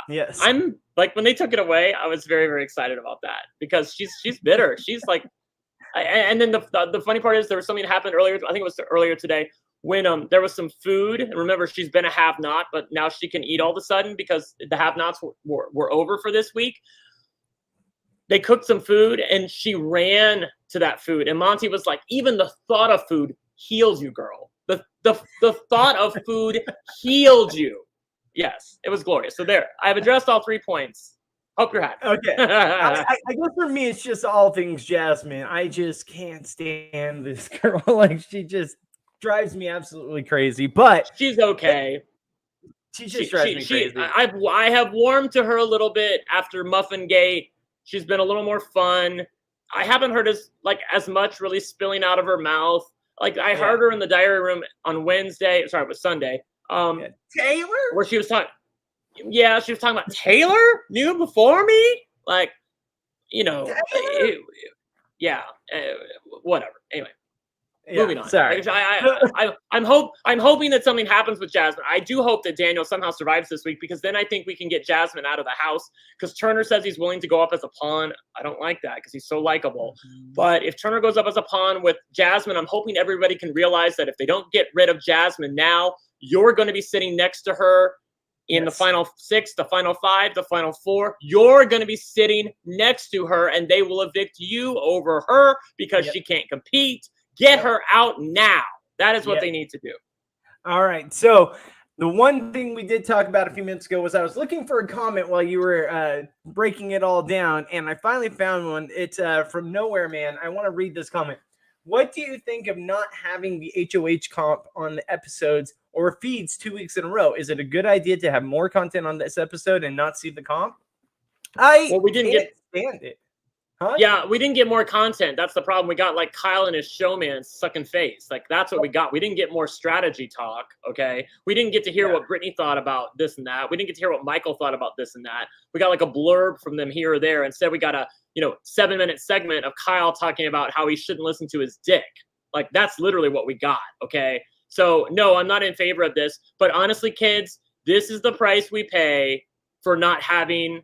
yes, I'm like, when they took it away, I was very, very excited about that because she's bitter. She's like, and then the funny part is there was something that happened earlier. I think it was earlier today when there was some food. And remember, she's been a have-not, but now she can eat all of a sudden because the have-nots were over for this week. They cooked some food and she ran to that food. And Monty was like, even the thought of food heals you, girl. The thought of food healed you. Yes, it was glorious. So there, I've addressed all 3 points. Hope you're happy. Okay. I guess for me, it's just all things Jasmine. I just can't stand this girl. Like, she just drives me absolutely crazy. But she's okay. She just drives me crazy. I have warmed to her a little bit after Muffin Gate. She's been a little more fun. I haven't heard as much really spilling out of her mouth. Like, I heard her in the diary room on Wednesday. Sorry, it was Sunday. Taylor? Where she was talking. Yeah, she was talking about Taylor knew before me. Like, whatever. Anyway. Moving on. Sorry. I'm hoping that something happens with Jasmine. I do hope that Daniel somehow survives this week because then I think we can get Jasmine out of the house because Turner says he's willing to go up as a pawn. I don't like that because he's so likable. But if Turner goes up as a pawn with Jasmine, I'm hoping everybody can realize that if they don't get rid of Jasmine now, you're going to be sitting next to her in the final 6, the final 5, the final 4. You're going to be sitting next to her and they will evict you over her because she can't compete. Get her out now. That is what they need to do. All right. So the one thing we did talk about a few minutes ago was I was looking for a comment while you were breaking it all down, and I finally found one. It's from Nowhere Man. I want to read this comment. What do you think of not having the HOH comp on the episodes or feeds 2 weeks in a row? Is it a good idea to have more content on this episode and not see the comp? We didn't stand it. Huh? Yeah, we didn't get more content. That's the problem. We got like Kyle and his showman sucking face. Like, that's what we got. We didn't get more strategy talk, okay? We didn't get to hear what Brittany thought about this and that. We didn't get to hear what Michael thought about this and that. We got like a blurb from them here or there. Instead, we got a 7-minute segment of Kyle talking about how he shouldn't listen to his dick. Like, that's literally what we got, okay? So, no, I'm not in favor of this. But honestly, kids, this is the price we pay for not having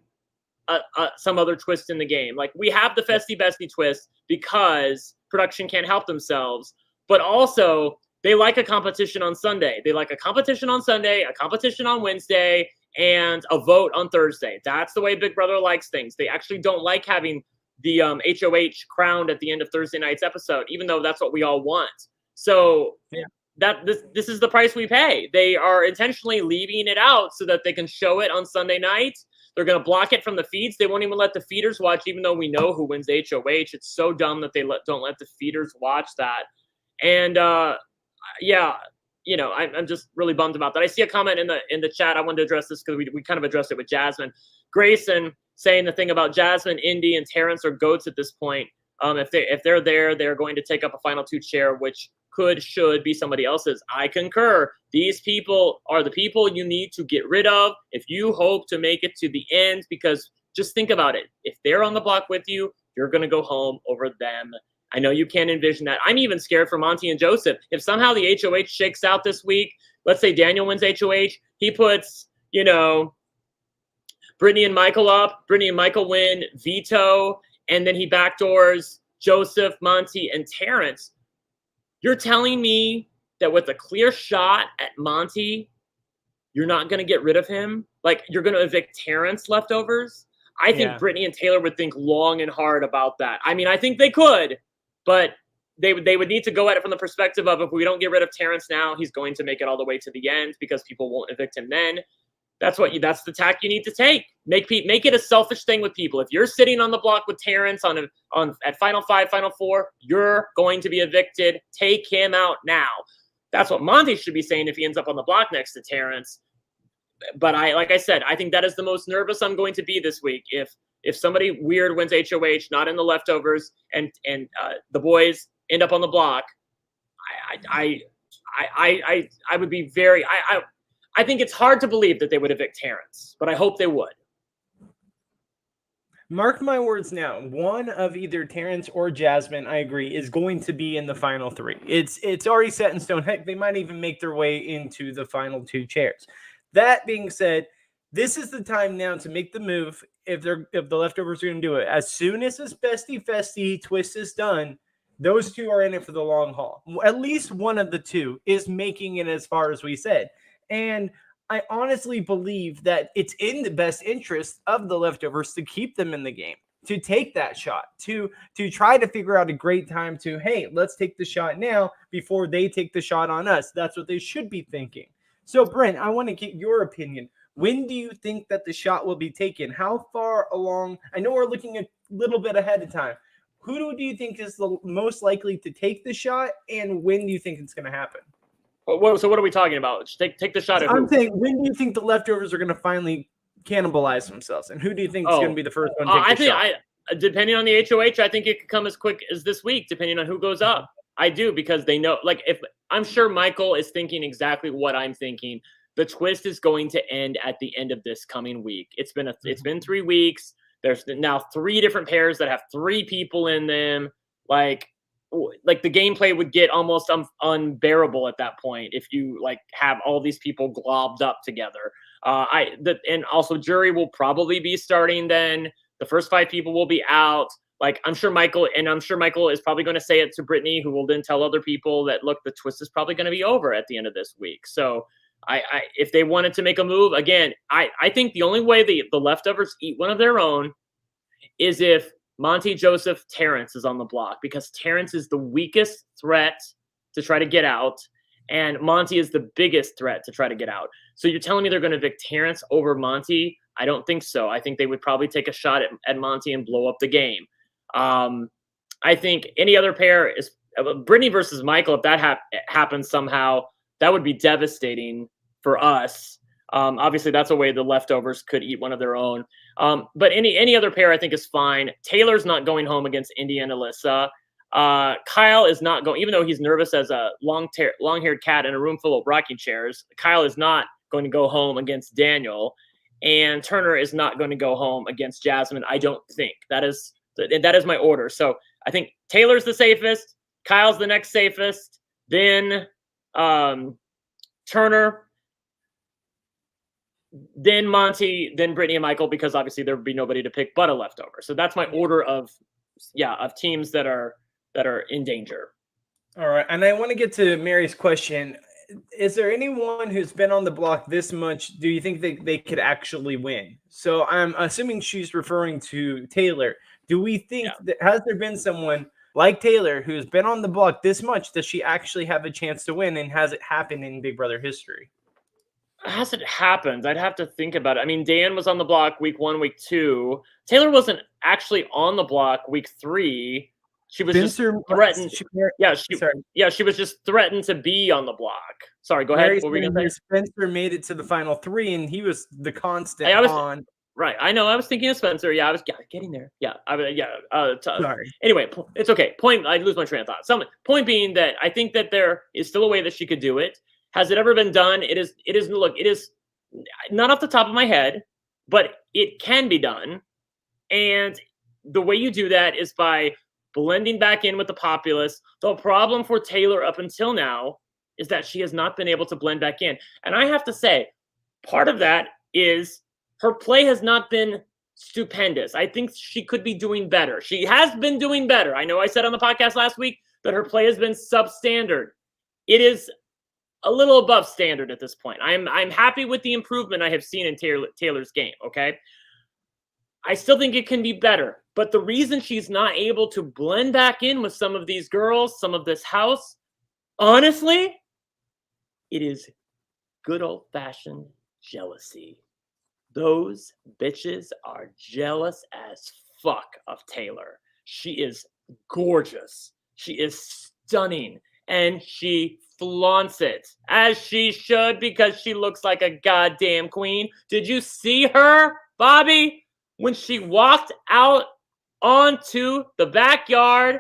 some other twist in the game. Like, we have the Festy Bestie twist because production can't help themselves, but also they like a competition on Sunday. They like a competition on Sunday, a competition on Wednesday, and a vote on Thursday. That's the way Big Brother likes things. They actually don't like having the HOH crowned at the end of Thursday night's episode, even though that's what we all want. So this is the price we pay. They are intentionally leaving it out so that they can show it on Sunday night. They're going to block it from the feeds. They won't even let the feeders watch, even though we know who wins HOH. It's so dumb that they don't let the feeders watch that. And I'm just really bummed about that. I see a comment in the chat. I wanted to address this because we kind of addressed it with Jasmine. Grayson saying the thing about Jasmine, Indy, and Terrence are goats at this point. If they're there, they're going to take up a final 2 chair, which should be somebody else's. I concur. These people are the people you need to get rid of if you hope to make it to the end, because just think about it. If they're on the block with you, you're going to go home over them. I know you can't envision that. I'm even scared for Monty and Joseph. If somehow the HOH shakes out this week, let's say Daniel wins HOH, he puts, Brittany and Michael up, Brittany and Michael win, veto, and then he backdoors Joseph, Monty, and Terrence. You're telling me that with a clear shot at Monty, you're not going to get rid of him? Like, you're going to evict Terrence leftovers? I think Brittany and Taylor would think long and hard about that. I mean, I think they could, but they would need to go at it from the perspective of, if we don't get rid of Terrence now, he's going to make it all the way to the end because people won't evict him then. That's the tack you need to take. Make it a selfish thing with people. If you're sitting on the block with Terrence at Final 5, Final 4, you're going to be evicted. Take him out now. That's what Monty should be saying if he ends up on the block next to Terrence. But like I said, I think that is the most nervous I'm going to be this week. If somebody weird wins HOH, not in the leftovers, and the boys end up on the block, I would be very. I think it's hard to believe that they would evict Terrence, but I hope they would. Mark my words now. One of either Terrence or Jasmine, I agree, is going to be in the final 3. It's already set in stone. Heck, they might even make their way into the final 2 chairs. That being said, this is the time now to make the move if the leftovers are going to do it. As soon as this bestie festie twist is done, those 2 are in it for the long haul. At least one of the 2 is making it as far as we said. And I honestly believe that it's in the best interest of the leftovers to keep them in the game, to take that shot, to try to figure out a great time to, hey, let's take the shot now before they take the shot on us. That's what they should be thinking. So, Brent, I want to get your opinion. When do you think that the shot will be taken? How far along? I know we're looking a little bit ahead of time. Who do you think is the most likely to take the shot, and when do you think it's going to happen? So what are we talking about? Take the shot at who? I'm saying, when do you think the leftovers are going to finally cannibalize themselves, and who do you think is going to be the first one to take the shot? Depending on the HOH, I think it could come as quick as this week, depending on who goes up. I do, because they know, like, if I'm sure Michael is thinking exactly what I'm thinking. The twist is going to end at the end of this coming week. It's been 3 weeks. There's now 3 different pairs that have 3 people in them. Like the gameplay would get almost unbearable at that point if you have all these people globbed up together. And also jury will probably be starting then. The first 5 people will be out. I'm sure Michael is probably going to say it to Brittany, who will then tell other people that, look, the twist is probably going to be over at the end of this week. So if they wanted to make a move, again, I think the only way the leftovers eat one of their own is if Monty, Joseph, Terrence is on the block, because Terrence is the weakest threat to try to get out, and Monty is the biggest threat to try to get out. So you're telling me they're going to evict Terrence over Monty? I don't think so. I think they would probably take a shot at Monty and blow up the game. I think any other pair is Brittany versus Michael. If that happens somehow, that would be devastating for us. Obviously, that's a way the leftovers could eat one of their own. But any other pair, I think, is fine. Taylor's not going home against Indy and Alyssa. Kyle is not going, even though he's nervous as a long-haired cat in a room full of rocking chairs. Kyle is not going to go home against Daniel, and Turner is not going to go home against Jasmine. I don't think that is my order. So I think Taylor's the safest. Kyle's the next safest. Then Turner. Then Monty, then Brittany and Michael, because obviously there would be nobody to pick but a leftover. So that's my order of teams that are in danger. All right, and I want to get to Mary's question. Is there anyone who's been on the block this much? Do you think they could actually win? So I'm assuming she's referring to Taylor. Do we think that has there been someone like Taylor who's been on the block this much? Does she actually have a chance to win? And has it happened in Big Brother history? Has it happened? I'd have to think about it. I mean, Dan was on the block week 1, week 2. Taylor wasn't actually on the block week 3. She was just threatened. She was just threatened to be on the block. Sorry, go ahead. What were we gonna say? Spencer made it to the final 3, and he was the constant on. Right, I know. I was thinking of Spencer. Yeah, I was getting there. Yeah, Sorry. Anyway, it's okay. I lose my train of thought. Point being that I think that there is still a way that she could do it. Has it ever been done? It is not off the top of my head, but it can be done. And the way you do that is by blending back in with the populace. The problem for Taylor up until now is that she has not been able to blend back in. And I have to say, part of that is her play has not been stupendous. I think she could be doing better. She has been doing better. I know I said on the podcast last week that her play has been substandard. It is a little above standard at this point. I'm happy with the improvement I have seen in Taylor's game, okay? I still think it can be better. But the reason she's not able to blend back in with some of these girls, some of this house, honestly, it is good old-fashioned jealousy. Those bitches are jealous as fuck of Taylor. She is gorgeous. She is stunning. And she flaunts it, as she should, because she looks like a goddamn queen. Did you see her, Bobby, when she walked out onto the backyard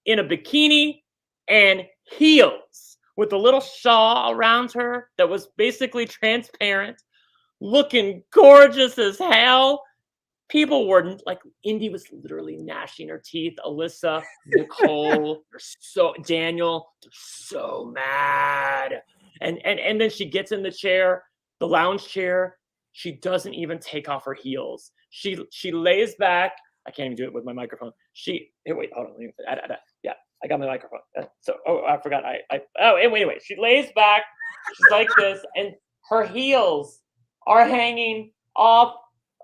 in a bikini and heels with a little shawl around her that was basically transparent, looking gorgeous as hell? People were like, Indy was literally gnashing her teeth. Alyssa, Nicole, Daniel, they're so mad. And then she gets in the chair, the lounge chair. She doesn't even take off her heels. She lays back. I can't even do it with my microphone. Hey, wait, hold on. Yeah, I got my microphone. I forgot. Anyway, she lays back. She's like this, and her heels are hanging off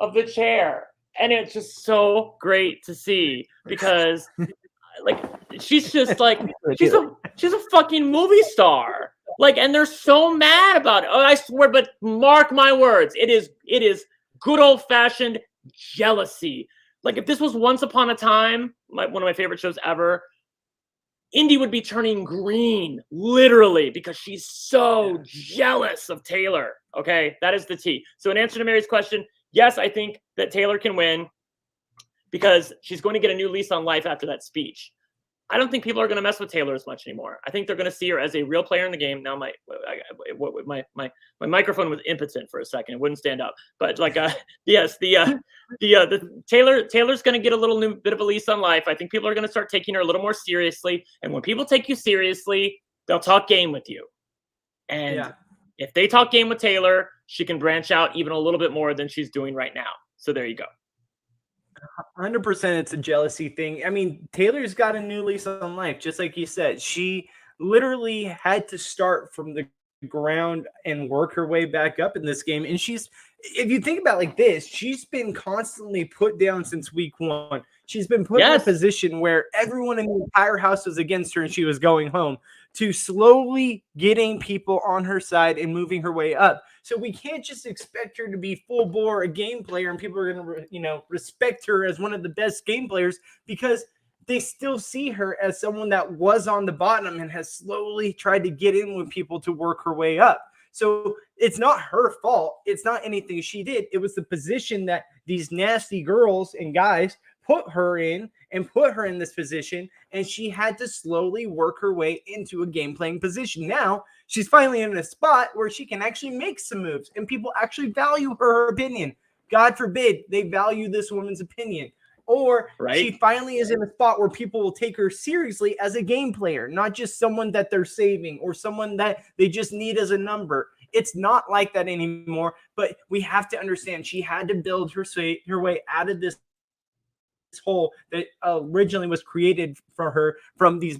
of the chair. And it's just so great to see, because like she's just like she's a fucking movie star. Like, and they're so mad about it. Oh, I swear, but mark my words, it is good old fashioned jealousy. Like, if this was Once Upon a Time, one of my favorite shows ever, Indy would be turning green, literally, because she's so jealous of Taylor. Okay, that is the tea. So in answer to Mary's question, yes, I think that Taylor can win because she's going to get a new lease on life after that speech. I don't think people are going to mess with Taylor as much anymore. I think they're going to see her as a real player in the game. Now, my microphone was impotent for a second; it wouldn't stand up. But like, yes, the Taylor's going to get a little new bit of a lease on life. I think people are going to start taking her a little more seriously. And when people take you seriously, they'll talk game with you. And if they talk game with Taylor, she can branch out even a little bit more than she's doing right now. So there you go. 100% it's a jealousy thing. I mean, Taylor's got a new lease on life, just like you said. She literally had to start from the ground and work her way back up in this game. And if you think about it like this, she's been constantly put down since week 1. She's been put in a position where everyone in the entire house was against her and she was going home, to slowly getting people on her side and moving her way up. So we can't just expect her to be full bore a game player and people are going to, respect her as one of the best game players, because they still see her as someone that was on the bottom and has slowly tried to get in with people to work her way up. So it's not her fault. It's not anything she did. It was the position that these nasty girls and guys put her in this position, and she had to slowly work her way into a game playing position. Now she's finally in a spot where she can actually make some moves and people actually value her opinion. God forbid they value this woman's opinion. Or she finally is in a spot where people will take her seriously as a game player, not just someone that they're saving or someone that they just need as a number. It's not like that anymore, but we have to understand she had to build her way out of this hole that originally was created for her from these,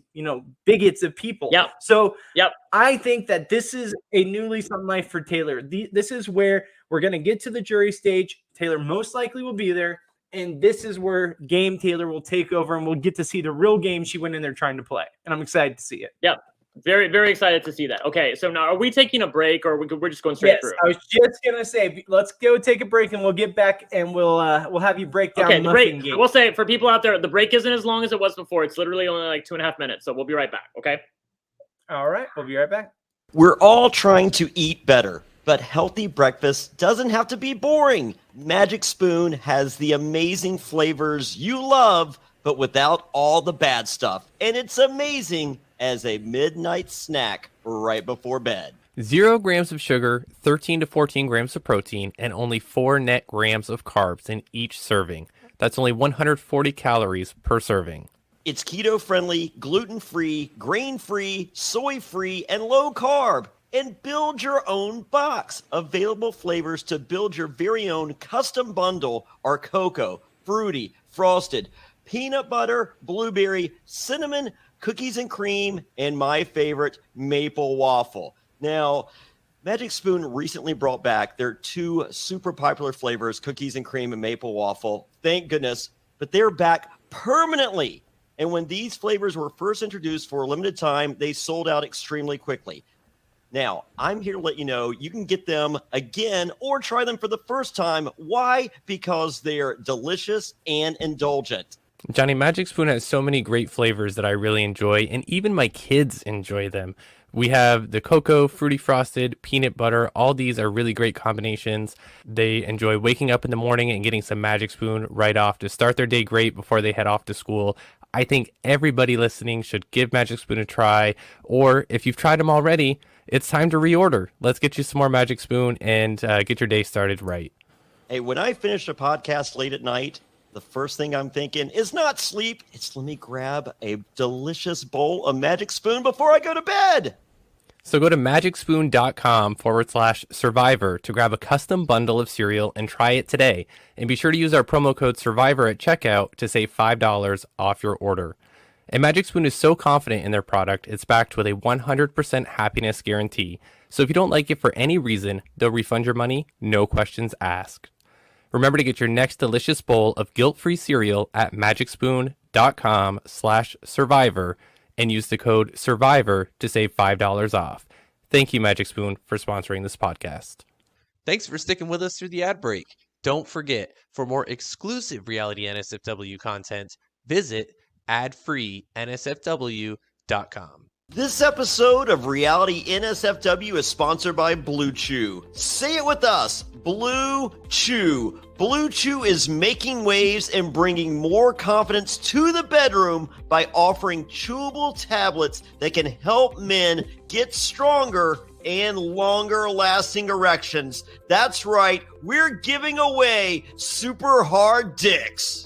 bigots of people. So I think that this is a new lease on life for Taylor. This is where we're going to get to the jury stage. Taylor most likely will be there. And this is where Game Taylor will take over, and we'll get to see the real game she went in there trying to play. And I'm excited to see it. Yep. Very, very excited to see that. Okay, so now are we taking a break, or we're just going straight through? I was just going to say, let's go take a break, and we'll get back, and we'll have you break down the break. Game. I will say, for people out there, the break isn't as long as it was before. It's literally only like 2.5 minutes, so we'll be right back, okay? All right, we'll be right back. We're all trying to eat better, but healthy breakfast doesn't have to be boring. Magic Spoon has the amazing flavors you love, but without all the bad stuff. And it's amazing as a midnight snack right before bed. 0 grams of sugar, 13 to 14 grams of protein, and only 4 net grams of carbs in each serving. That's only 140 calories per serving. It's keto-friendly, gluten-free, grain-free, soy-free, and low-carb. And build your own box. Available flavors to build your very own custom bundle are cocoa, fruity, frosted, peanut butter, blueberry, cinnamon, cookies and cream, and my favorite, maple waffle. Now, Magic Spoon recently brought back their 2 super popular flavors, cookies and cream and maple waffle. Thank goodness. But they're back permanently. And when these flavors were first introduced for a limited time, they sold out extremely quickly. Now, I'm here to let you know you can get them again or try them for the first time. Why? Because they're delicious and indulgent. Johnny, Magic Spoon has so many great flavors that I really enjoy, and even my kids enjoy them. We have the cocoa, fruity frosted, peanut butter. All these are really great combinations. They enjoy waking up in the morning and getting some Magic Spoon right off to start their day great before they head off to school. I think everybody listening should give Magic Spoon a try, or if you've tried them already, it's time to reorder. Let's get you some more Magic Spoon and get your day started right. Hey, when I finish a podcast late at night, the first thing I'm thinking is not sleep. It's let me grab a delicious bowl of Magic Spoon before I go to bed. So go to magicspoon.com/survivor to grab a custom bundle of cereal and try it today. And be sure to use our promo code survivor at checkout to save $5 off your order. And Magic Spoon is so confident in their product, it's backed with a 100% happiness guarantee. So if you don't like it for any reason, they'll refund your money, no questions asked. Remember to get your next delicious bowl of guilt-free cereal at magicspoon.com/survivor and use the code SURVIVOR to save $5 off. Thank you, Magic Spoon, for sponsoring this podcast. Thanks for sticking with us through the ad break. Don't forget, for more exclusive Reality NSFW content, visit adfree.nsfw.com. This episode of Reality NSFW is sponsored by Blue Chew. Say it with us, Blue Chew. Blue Chew is making waves and bringing more confidence to the bedroom by offering chewable tablets that can help men get stronger and longer-lasting erections. That's right, we're giving away super hard dicks.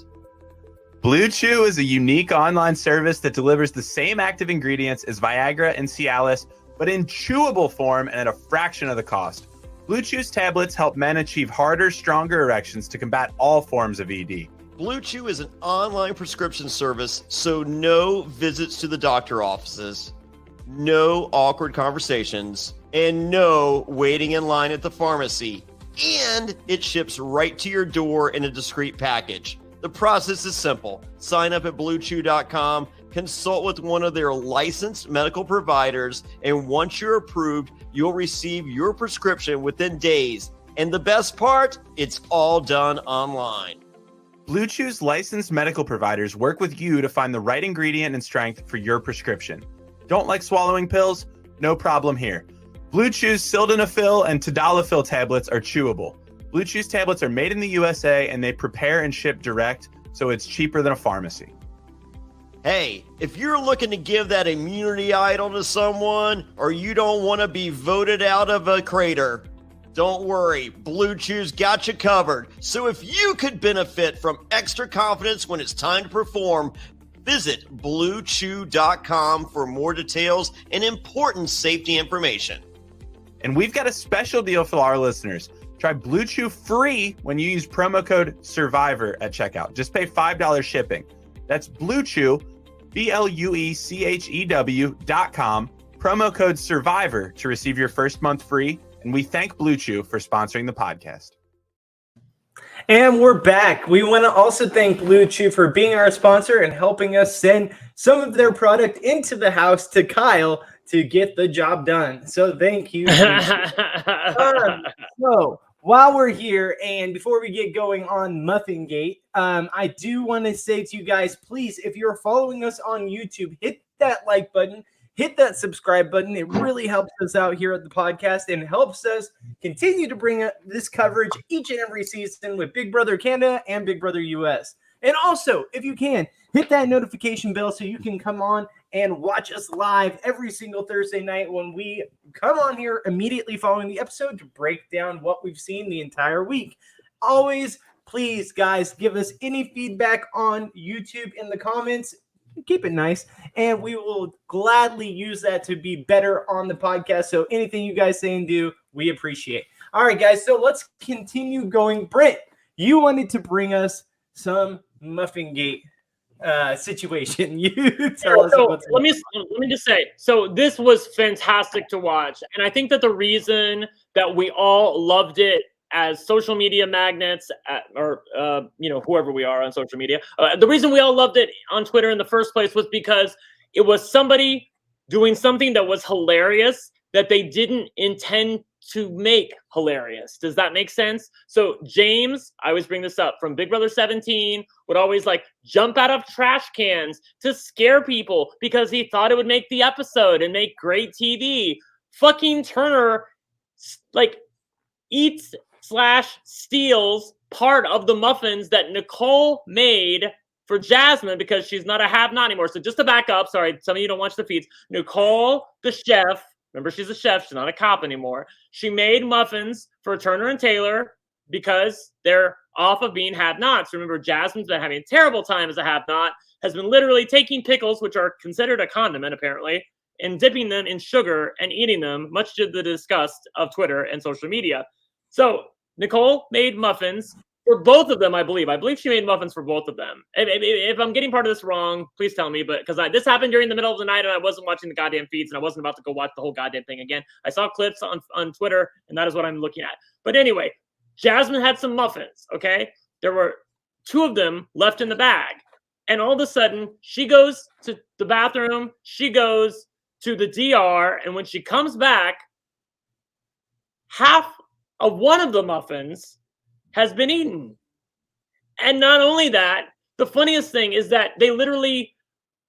Blue Chew is a unique online service that delivers the same active ingredients as Viagra and Cialis, but in chewable form and at a fraction of the cost. Blue Chew's tablets help men achieve harder, stronger erections to combat all forms of ED. Blue Chew is an online prescription service, so no visits to the doctor offices, no awkward conversations, and no waiting in line at the pharmacy. And it ships right to your door in a discreet package. The process is simple. Sign up at BlueChew.com, consult with one of their licensed medical providers, and once you're approved, you'll receive your prescription within days. And the best part, it's all done online. Blue Chew's licensed medical providers work with you to find the right ingredient and strength for your prescription. Don't like swallowing pills? No problem here. Blue Chew's sildenafil and tadalafil tablets are chewable. Blue Chew's tablets are made in the USA and they prepare and ship direct, so it's cheaper than a pharmacy. Hey, if you're looking to give that immunity idol to someone, or you don't want to be voted out of a crater, don't worry, Blue Chew's got you covered. So if you could benefit from extra confidence when it's time to perform, visit BlueChew.com for more details and important safety information. And we've got a special deal for our listeners. Try Blue Chew free when you use promo code SURVIVOR at checkout. Just pay $5 shipping. That's Blue Chew, BlueChew.com, promo code SURVIVOR to receive your first month free. And we thank Blue Chew for sponsoring the podcast. And we're back. We want to also thank Blue Chew for being our sponsor and helping us send some of their product into the house to Kyle to get the job done. So thank you. So while we're here and before we get going on Muffin Gate, I do want to say to you guys, please, if you're following us on YouTube, hit that like button, hit that subscribe button. It really helps us out here at the podcast and helps us continue to bring this coverage each and every season with Big Brother Canada and Big Brother US. And also, if you can, hit that notification bell so you can come on and watch us live every single Thursday night when we come on here immediately following the episode to break down what we've seen the entire week. Always, please, guys, give us any feedback on YouTube in the comments. Keep it nice, and we will gladly use that to be better on the podcast. So anything you guys say and do, we appreciate. All right, guys, so let's continue going. Brent, you wanted to bring us some Muffin Gate situation. You tell us So what's let me just say, so this was fantastic to watch, and I think that the reason that we all loved it as social media magnets, or whoever we are on social media, the reason we all loved it on Twitter in the first place was because it was somebody doing something that was hilarious that they didn't intend to make hilarious. Does that make sense? So James, I always bring this up, from Big Brother 17, would always like jump out of trash cans to scare people because he thought it would make the episode and make great TV. Fucking Turner like eats/steals part of the muffins that Nicole made for Jasmine because she's not a have-not anymore. So just to back up, sorry, some of you don't watch the feeds. Nicole, the chef, remember she's a chef, she's not a cop anymore. She made muffins for Turner and Taylor because they're off of being have-nots. Remember, Jasmine's been having a terrible time as a have-not, has been literally taking pickles, which are considered a condiment apparently, and dipping them in sugar and eating them, much to the disgust of Twitter and social media. So Nicole made muffins for both of them, I believe. I believe she made muffins for both of them. If I'm getting part of this wrong, please tell me. But because this happened during the middle of the night and I wasn't watching the goddamn feeds and I wasn't about to go watch the whole goddamn thing again. I saw clips on Twitter and that is what I'm looking at. But anyway, Jasmine had some muffins, okay? There were 2 of them left in the bag. And all of a sudden, she goes to the bathroom. She goes to the DR. And when she comes back, half of one of the muffins has been eaten. And not only that, the funniest thing is that they literally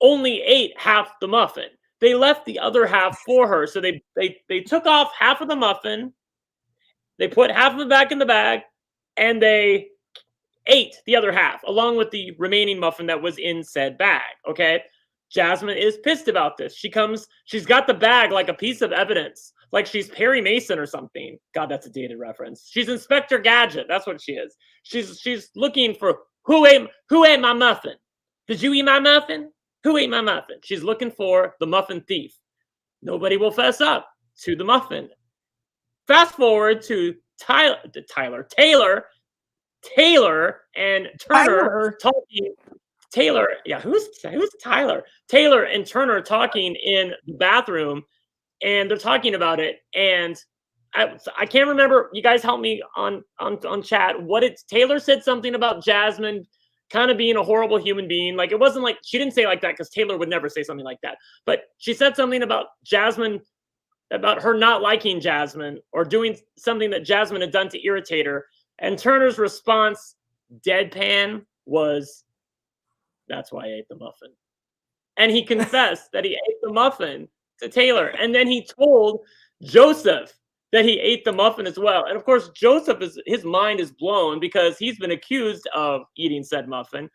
only ate half the muffin. They left the other half for her. So they took off half of the muffin, they put half of it back in the bag, and they ate the other half along with the remaining muffin that was in said bag. Okay. Jasmine is pissed about this. She's got the bag like a piece of evidence, like she's Perry Mason or something. God, that's a dated reference. She's Inspector Gadget. That's what she is. She's looking for who ate my muffin? Did you eat my muffin? Who ate my muffin? She's looking for the muffin thief. Nobody will fess up to the muffin. Fast forward to Taylor and Turner talking. Taylor, yeah, who's Tyler? Taylor and Turner talking in the bathroom, and they're talking about it. And I can't remember. You guys help me on chat. Taylor said something about Jasmine kind of being a horrible human being. Like, it wasn't like she didn't say it like that because Taylor would never say something like that. But she said something about Jasmine, about her not liking Jasmine or doing something that Jasmine had done to irritate her. And Turner's response, deadpan, was, "That's why I ate the muffin." And he confessed that he ate the muffin to Taylor. And then he told Joseph that he ate the muffin as well. And of course, Joseph, his mind is blown because he's been accused of eating said muffin.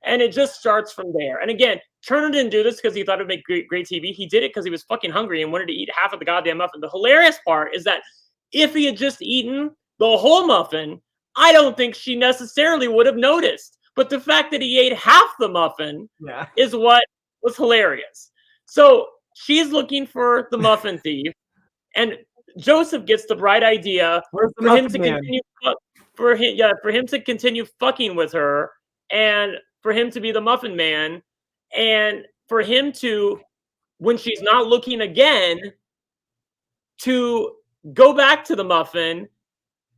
And it just starts from there. And again, Turner didn't do this because he thought it'd make great TV. He did it because he was fucking hungry and wanted to eat half of the goddamn muffin. The hilarious part is that if he had just eaten the whole muffin, I don't think she necessarily would have noticed. But the fact that he ate half the muffin is what was hilarious. So she's looking for the muffin thief, and Joseph gets the bright idea for him to continue fucking with her, and for him to be the muffin man, and for him to, when she's not looking again, to go back to the muffin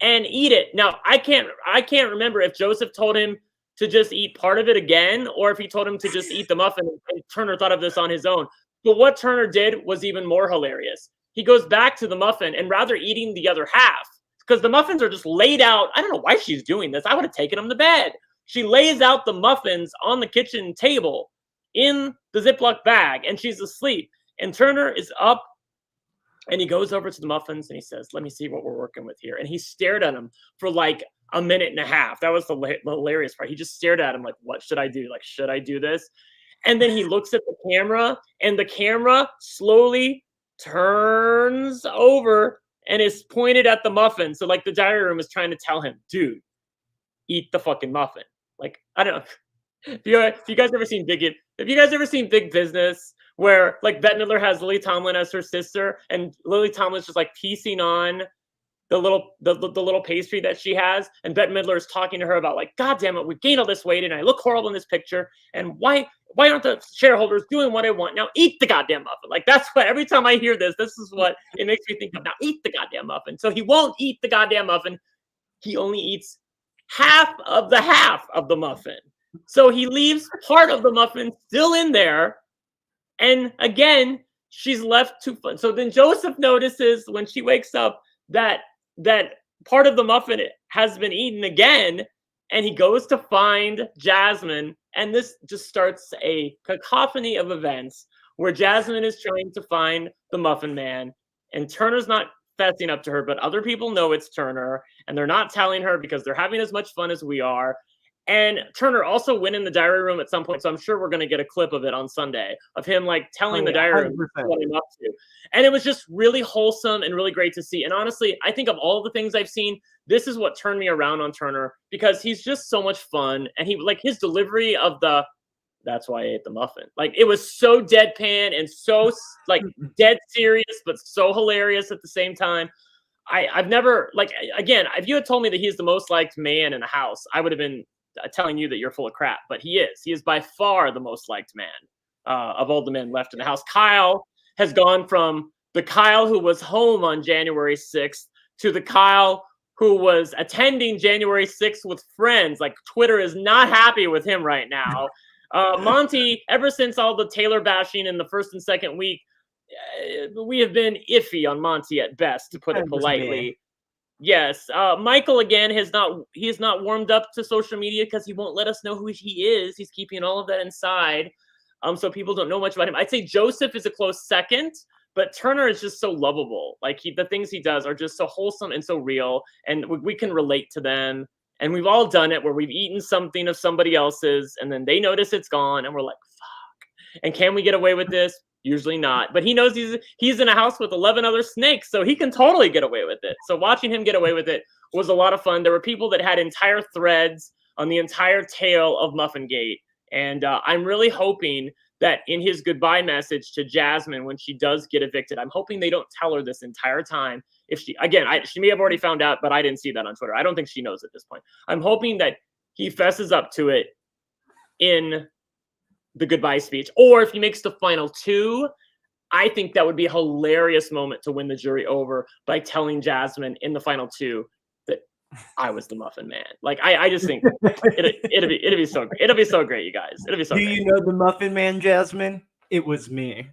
and eat it. Now, I can't remember if Joseph told him to just eat part of it again, or if he told him to just eat the muffin, and Turner thought of this on his own. But what Turner did was even more hilarious. He goes back to the muffin, and rather eating the other half, because the muffins are just laid out. I don't know why she's doing this. I would have taken them to bed. She lays out the muffins on the kitchen table in the Ziploc bag, and she's asleep. And Turner is up, and he goes over to the muffins, and he says, "Let me see what we're working with here." And he stared at him for like a minute and a half. That was the hilarious part. He just stared at him like, what should I do? Like, should I do this? And then he looks at the camera, and the camera slowly turns over and is pointed at the muffin. So like the diary room is trying to tell him, dude, eat the fucking muffin. Like, I don't know. Have you guys ever seen Big Business, where like Bette Midler has Lily Tomlin as her sister, and Lily Tomlin's just like piecing on the little pastry that she has, and Bette Midler is talking to her about like, God damn it, we've gained all this weight and I look horrible in this picture, and why aren't the shareholders doing what I want? Now eat the goddamn muffin. Like, that's what, every time I hear this is what it makes me think of. Now eat the goddamn muffin. So he won't eat the goddamn muffin. He only eats half of the muffin. So he leaves part of the muffin still in there. And again, she's left too fun. So then Joseph notices when she wakes up that part of the muffin has been eaten again, and he goes to find Jasmine, and this just starts a cacophony of events where Jasmine is trying to find the Muffin Man, and Turner's not fessing up to her, but other people know it's Turner, and they're not telling her because they're having as much fun as we are. And Turner also went in the diary room at some point, so I'm sure we're going to get a clip of it on Sunday of him like telling the diary room what I'm up to. And it was just really wholesome and really great to see. And honestly, I think of all the things I've seen, this is what turned me around on Turner, because he's just so much fun. And he, like, his delivery of the, that's why I ate the muffin. Like, it was so deadpan and so like dead serious, but so hilarious at the same time. I've never, like, again, if you had told me that he's the most liked man in the house, I would have been telling you that you're full of crap, but he is by far the most liked man of all the men left in the house. Kyle has gone from the Kyle who was home on January 6th to the Kyle who was attending January 6th with friends. Like, Twitter is not happy with him right now. Monty, ever since all the Taylor bashing in the first and second week, we have been iffy on Monty at best, to put it politely. Yes, Michael again he has not warmed up to social media because he won't let us know who he is. He's keeping all of that inside, so people don't know much about him. I'd say Joseph is a close second, but Turner is just so lovable. Like, the things he does are just so wholesome and so real, and we can relate to them. And we've all done it where we've eaten something of somebody else's, and then they notice it's gone, and we're like, fuck. And can we get away with this? Usually not, but he knows he's in a house with 11 other snakes, so he can totally get away with it. So watching him get away with it was a lot of fun. There were people that had entire threads on the entire tale of Muffingate, and I'm really hoping that in his goodbye message to Jasmine when she does get evicted, I'm hoping they don't tell her this entire time. If she may have already found out, but I didn't see that on Twitter. I don't think she knows at this point. I'm hoping that he fesses up to it in the goodbye speech, or if he makes the final two, I think that would be a hilarious moment to win the jury over by telling Jasmine in the final two that I was the Muffin Man. Like, I just think it'd be so great. It'll be so great, you guys. It'll be so great. Do you know the Muffin Man, Jasmine? It was me.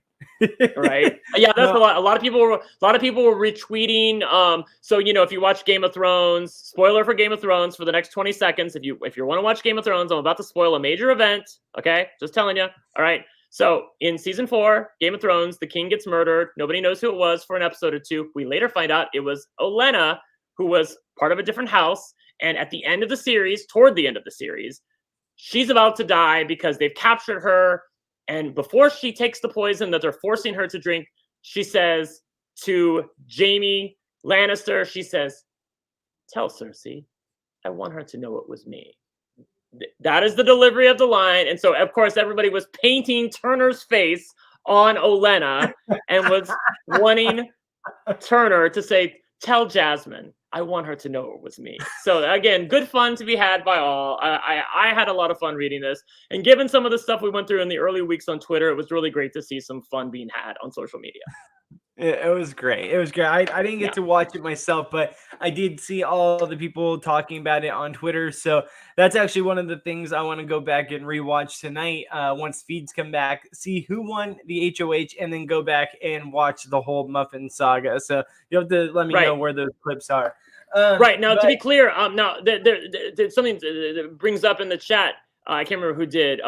Right? Yeah, that's a lot. A lot of people were retweeting. So, you know, if you watch Game of Thrones, spoiler for Game of Thrones for the next 20 seconds. If you want to watch Game of Thrones, I'm about to spoil a major event. Okay, just telling you. All right. So in season 4, Game of Thrones, the king gets murdered. Nobody knows who it was for an episode or two. We later find out it was Olenna, who was part of a different house. And at the end of the series, toward the end of the series, she's about to die because they've captured her. And before she takes the poison that they're forcing her to drink, she says to Jaime Lannister, she says, "Tell Cersei, I want her to know it was me." That is the delivery of the line. And so, of course, everybody was painting Turner's face on Olenna and was wanting Turner to say, "Tell Jasmine, I want her to know it was me." So again, good fun to be had by all. I had a lot of fun reading this, and given some of the stuff we went through in the early weeks on Twitter, it was really great to see some fun being had on social media. It was great. It was great. I didn't get to watch it myself, but I did see all the people talking about it on Twitter. So that's actually one of the things I want to go back and rewatch tonight once feeds come back, see who won the HOH, and then go back and watch the whole Muffin saga. So you have to let me know where those clips are. Right. Now, to be clear, now there's something that brings up in the chat. I can't remember who did.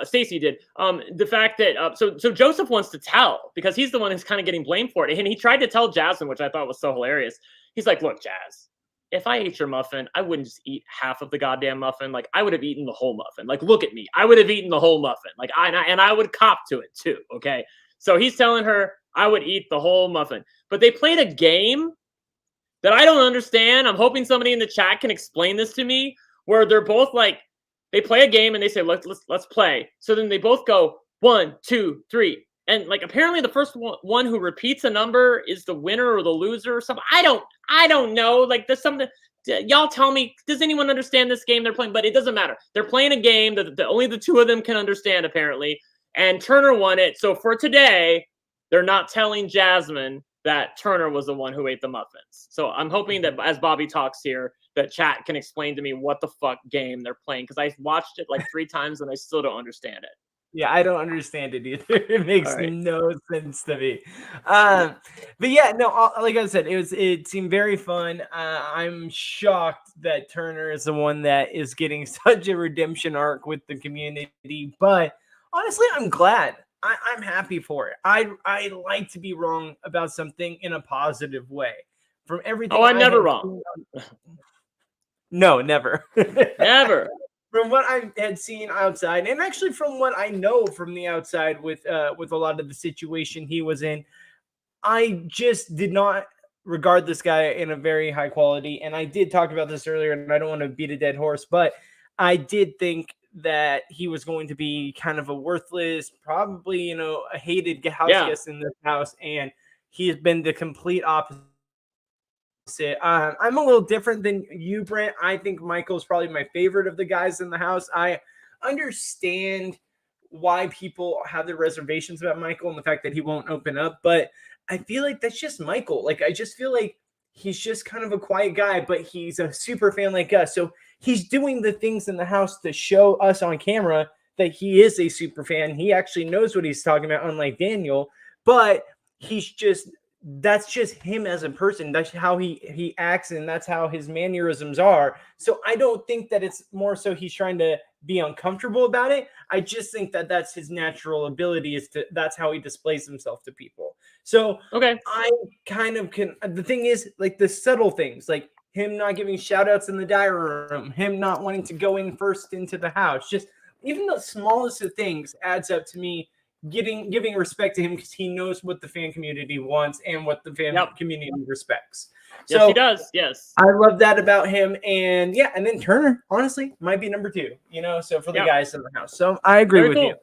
Stacy did. The fact that so Joseph wants to tell because he's the one who's kind of getting blamed for it, and he tried to tell Jasmine, which I thought was so hilarious. He's like, "Look, Jazz, if I ate your muffin, I wouldn't just eat half of the goddamn muffin. Like, I would have eaten the whole muffin. Like, look at me, I would have eaten the whole muffin. Like, I would cop to it too. Okay." So he's telling her, "I would eat the whole muffin." But they played a game that I don't understand. I'm hoping somebody in the chat can explain this to me, where they're both like, they play a game and they say, let's play. So then they both go 1, 2, 3, And like apparently the first one who repeats a number is the winner or the loser or something. I don't know. Like there's something. Y'all tell me. Does anyone understand this game they're playing? But it doesn't matter. They're playing a game that only the two of them can understand apparently. And Turner won it. So for today, they're not telling Jasmine that Turner was the one who ate the muffins. So I'm hoping that as Bobby talks here, that chat can explain to me what the fuck game they're playing, because I watched it like 3 times and I still don't understand it. Yeah, I don't understand it either. It makes no sense to me. But yeah, no, like I said, it seemed very fun. I'm shocked that Turner is the one that is getting such a redemption arc with the community. But honestly, I'm glad. I'm happy for it. I like to be wrong about something in a positive way. From everything. Oh, I'm never wrong. No, never. Never. From what I had seen outside, and actually from what I know from the outside with a lot of the situation he was in, I just did not regard this guy in a very high quality. And I did talk about this earlier, and I don't want to beat a dead horse, but I did think that he was going to be kind of a worthless, probably, a hated house guest in this house. And he has been the complete opposite. I'm a little different than you, Brent. I think Michael's probably my favorite of the guys in the house. I understand why people have their reservations about Michael and the fact that he won't open up, but I feel like that's just Michael. Like, I just feel like he's just kind of a quiet guy, but he's a super fan like us. So he's doing the things in the house to show us on camera that he is a super fan. He actually knows what he's talking about, unlike Daniel, but that's just him as a person. That's how he acts, and that's how his mannerisms are. So I don't think that it's more so he's trying to be uncomfortable about it. I just think that that's his natural ability, that's how he displays himself to people. So okay, I kind of can. The thing is, like, the subtle things, like him not giving shout outs in the diary room, him not wanting to go in first into the house, just even the smallest of things adds up to me giving respect to him, because he knows what the fan community wants and what the fan community respects. Yes, he does. Yes, I love that about him. And yeah, and then Turner, honestly, might be number 2. So for the guys in the house. So I agree with you.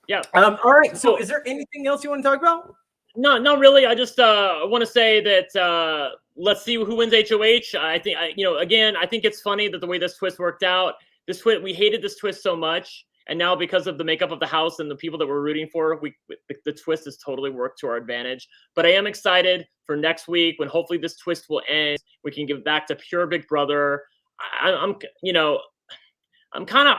Yeah. All right. So is there anything else you want to talk about? No, not really. I just want to say that let's see who wins HOH. I think again, I think it's funny that the way this twist worked out. We hated this twist so much. And now, because of the makeup of the house and the people that we're rooting for, the twist has totally worked to our advantage. But I am excited for next week, when hopefully this twist will end. We can give back to pure Big Brother. I'm kind of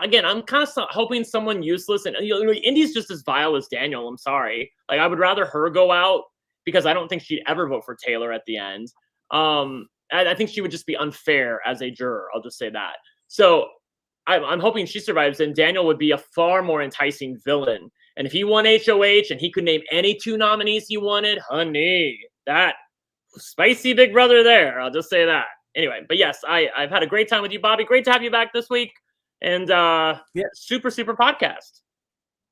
hoping someone useless, and Indy's just as vile as Daniel. I'm sorry. Like, I would rather her go out, because I don't think she'd ever vote for Taylor at the end. I think she would just be unfair as a juror. I'll just say that. So I'm hoping she survives, and Daniel would be a far more enticing villain. And if he won HOH and he could name any 2 nominees he wanted, honey, that spicy Big Brother there. I'll just say that. Anyway, but yes, I've had a great time with you, Bobby. Great to have you back this week. And super podcast.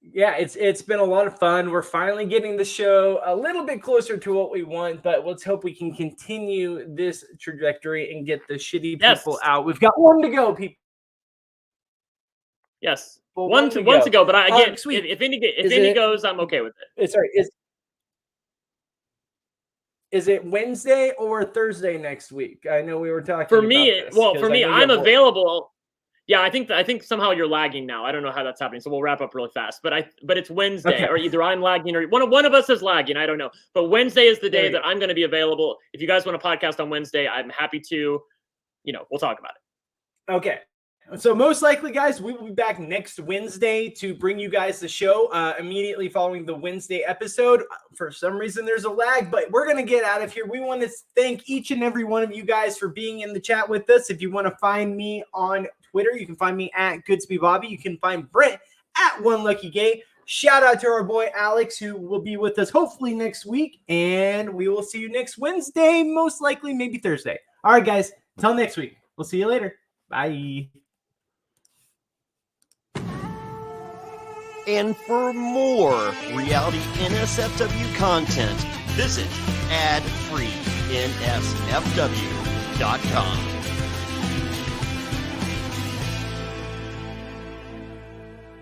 Yeah, it's been a lot of fun. We're finally getting the show a little bit closer to what we want, but let's hope we can continue this trajectory and get the shitty people out. We've got 1 to go, people. Yes, one to go. But if any goes, I'm okay with it. Sorry, is it Wednesday or Thursday next week? I know we were talking. For me, I'm available. Yeah, I think somehow you're lagging now. I don't know how that's happening, so we'll wrap up really fast. But it's Wednesday, or either I'm lagging or one of us is lagging. I don't know. But Wednesday is the day that I'm going to be available. If you guys want to podcast on Wednesday, I'm happy to. We'll talk about it. Okay. So most likely, guys, we will be back next Wednesday to bring you guys the show immediately following the Wednesday episode. For some reason, there's a lag, but we're going to get out of here. We want to thank each and every one of you guys for being in the chat with us. If you want to find me on Twitter, you can find me at Goodsby Bobby. You can find Brent at One Lucky Gay. Shout out to our boy Alex, who will be with us hopefully next week. And we will see you next Wednesday, most likely, maybe Thursday. All right, guys. Until next week. We'll see you later. Bye. And for more reality NSFW content, visit adfreensfw.com.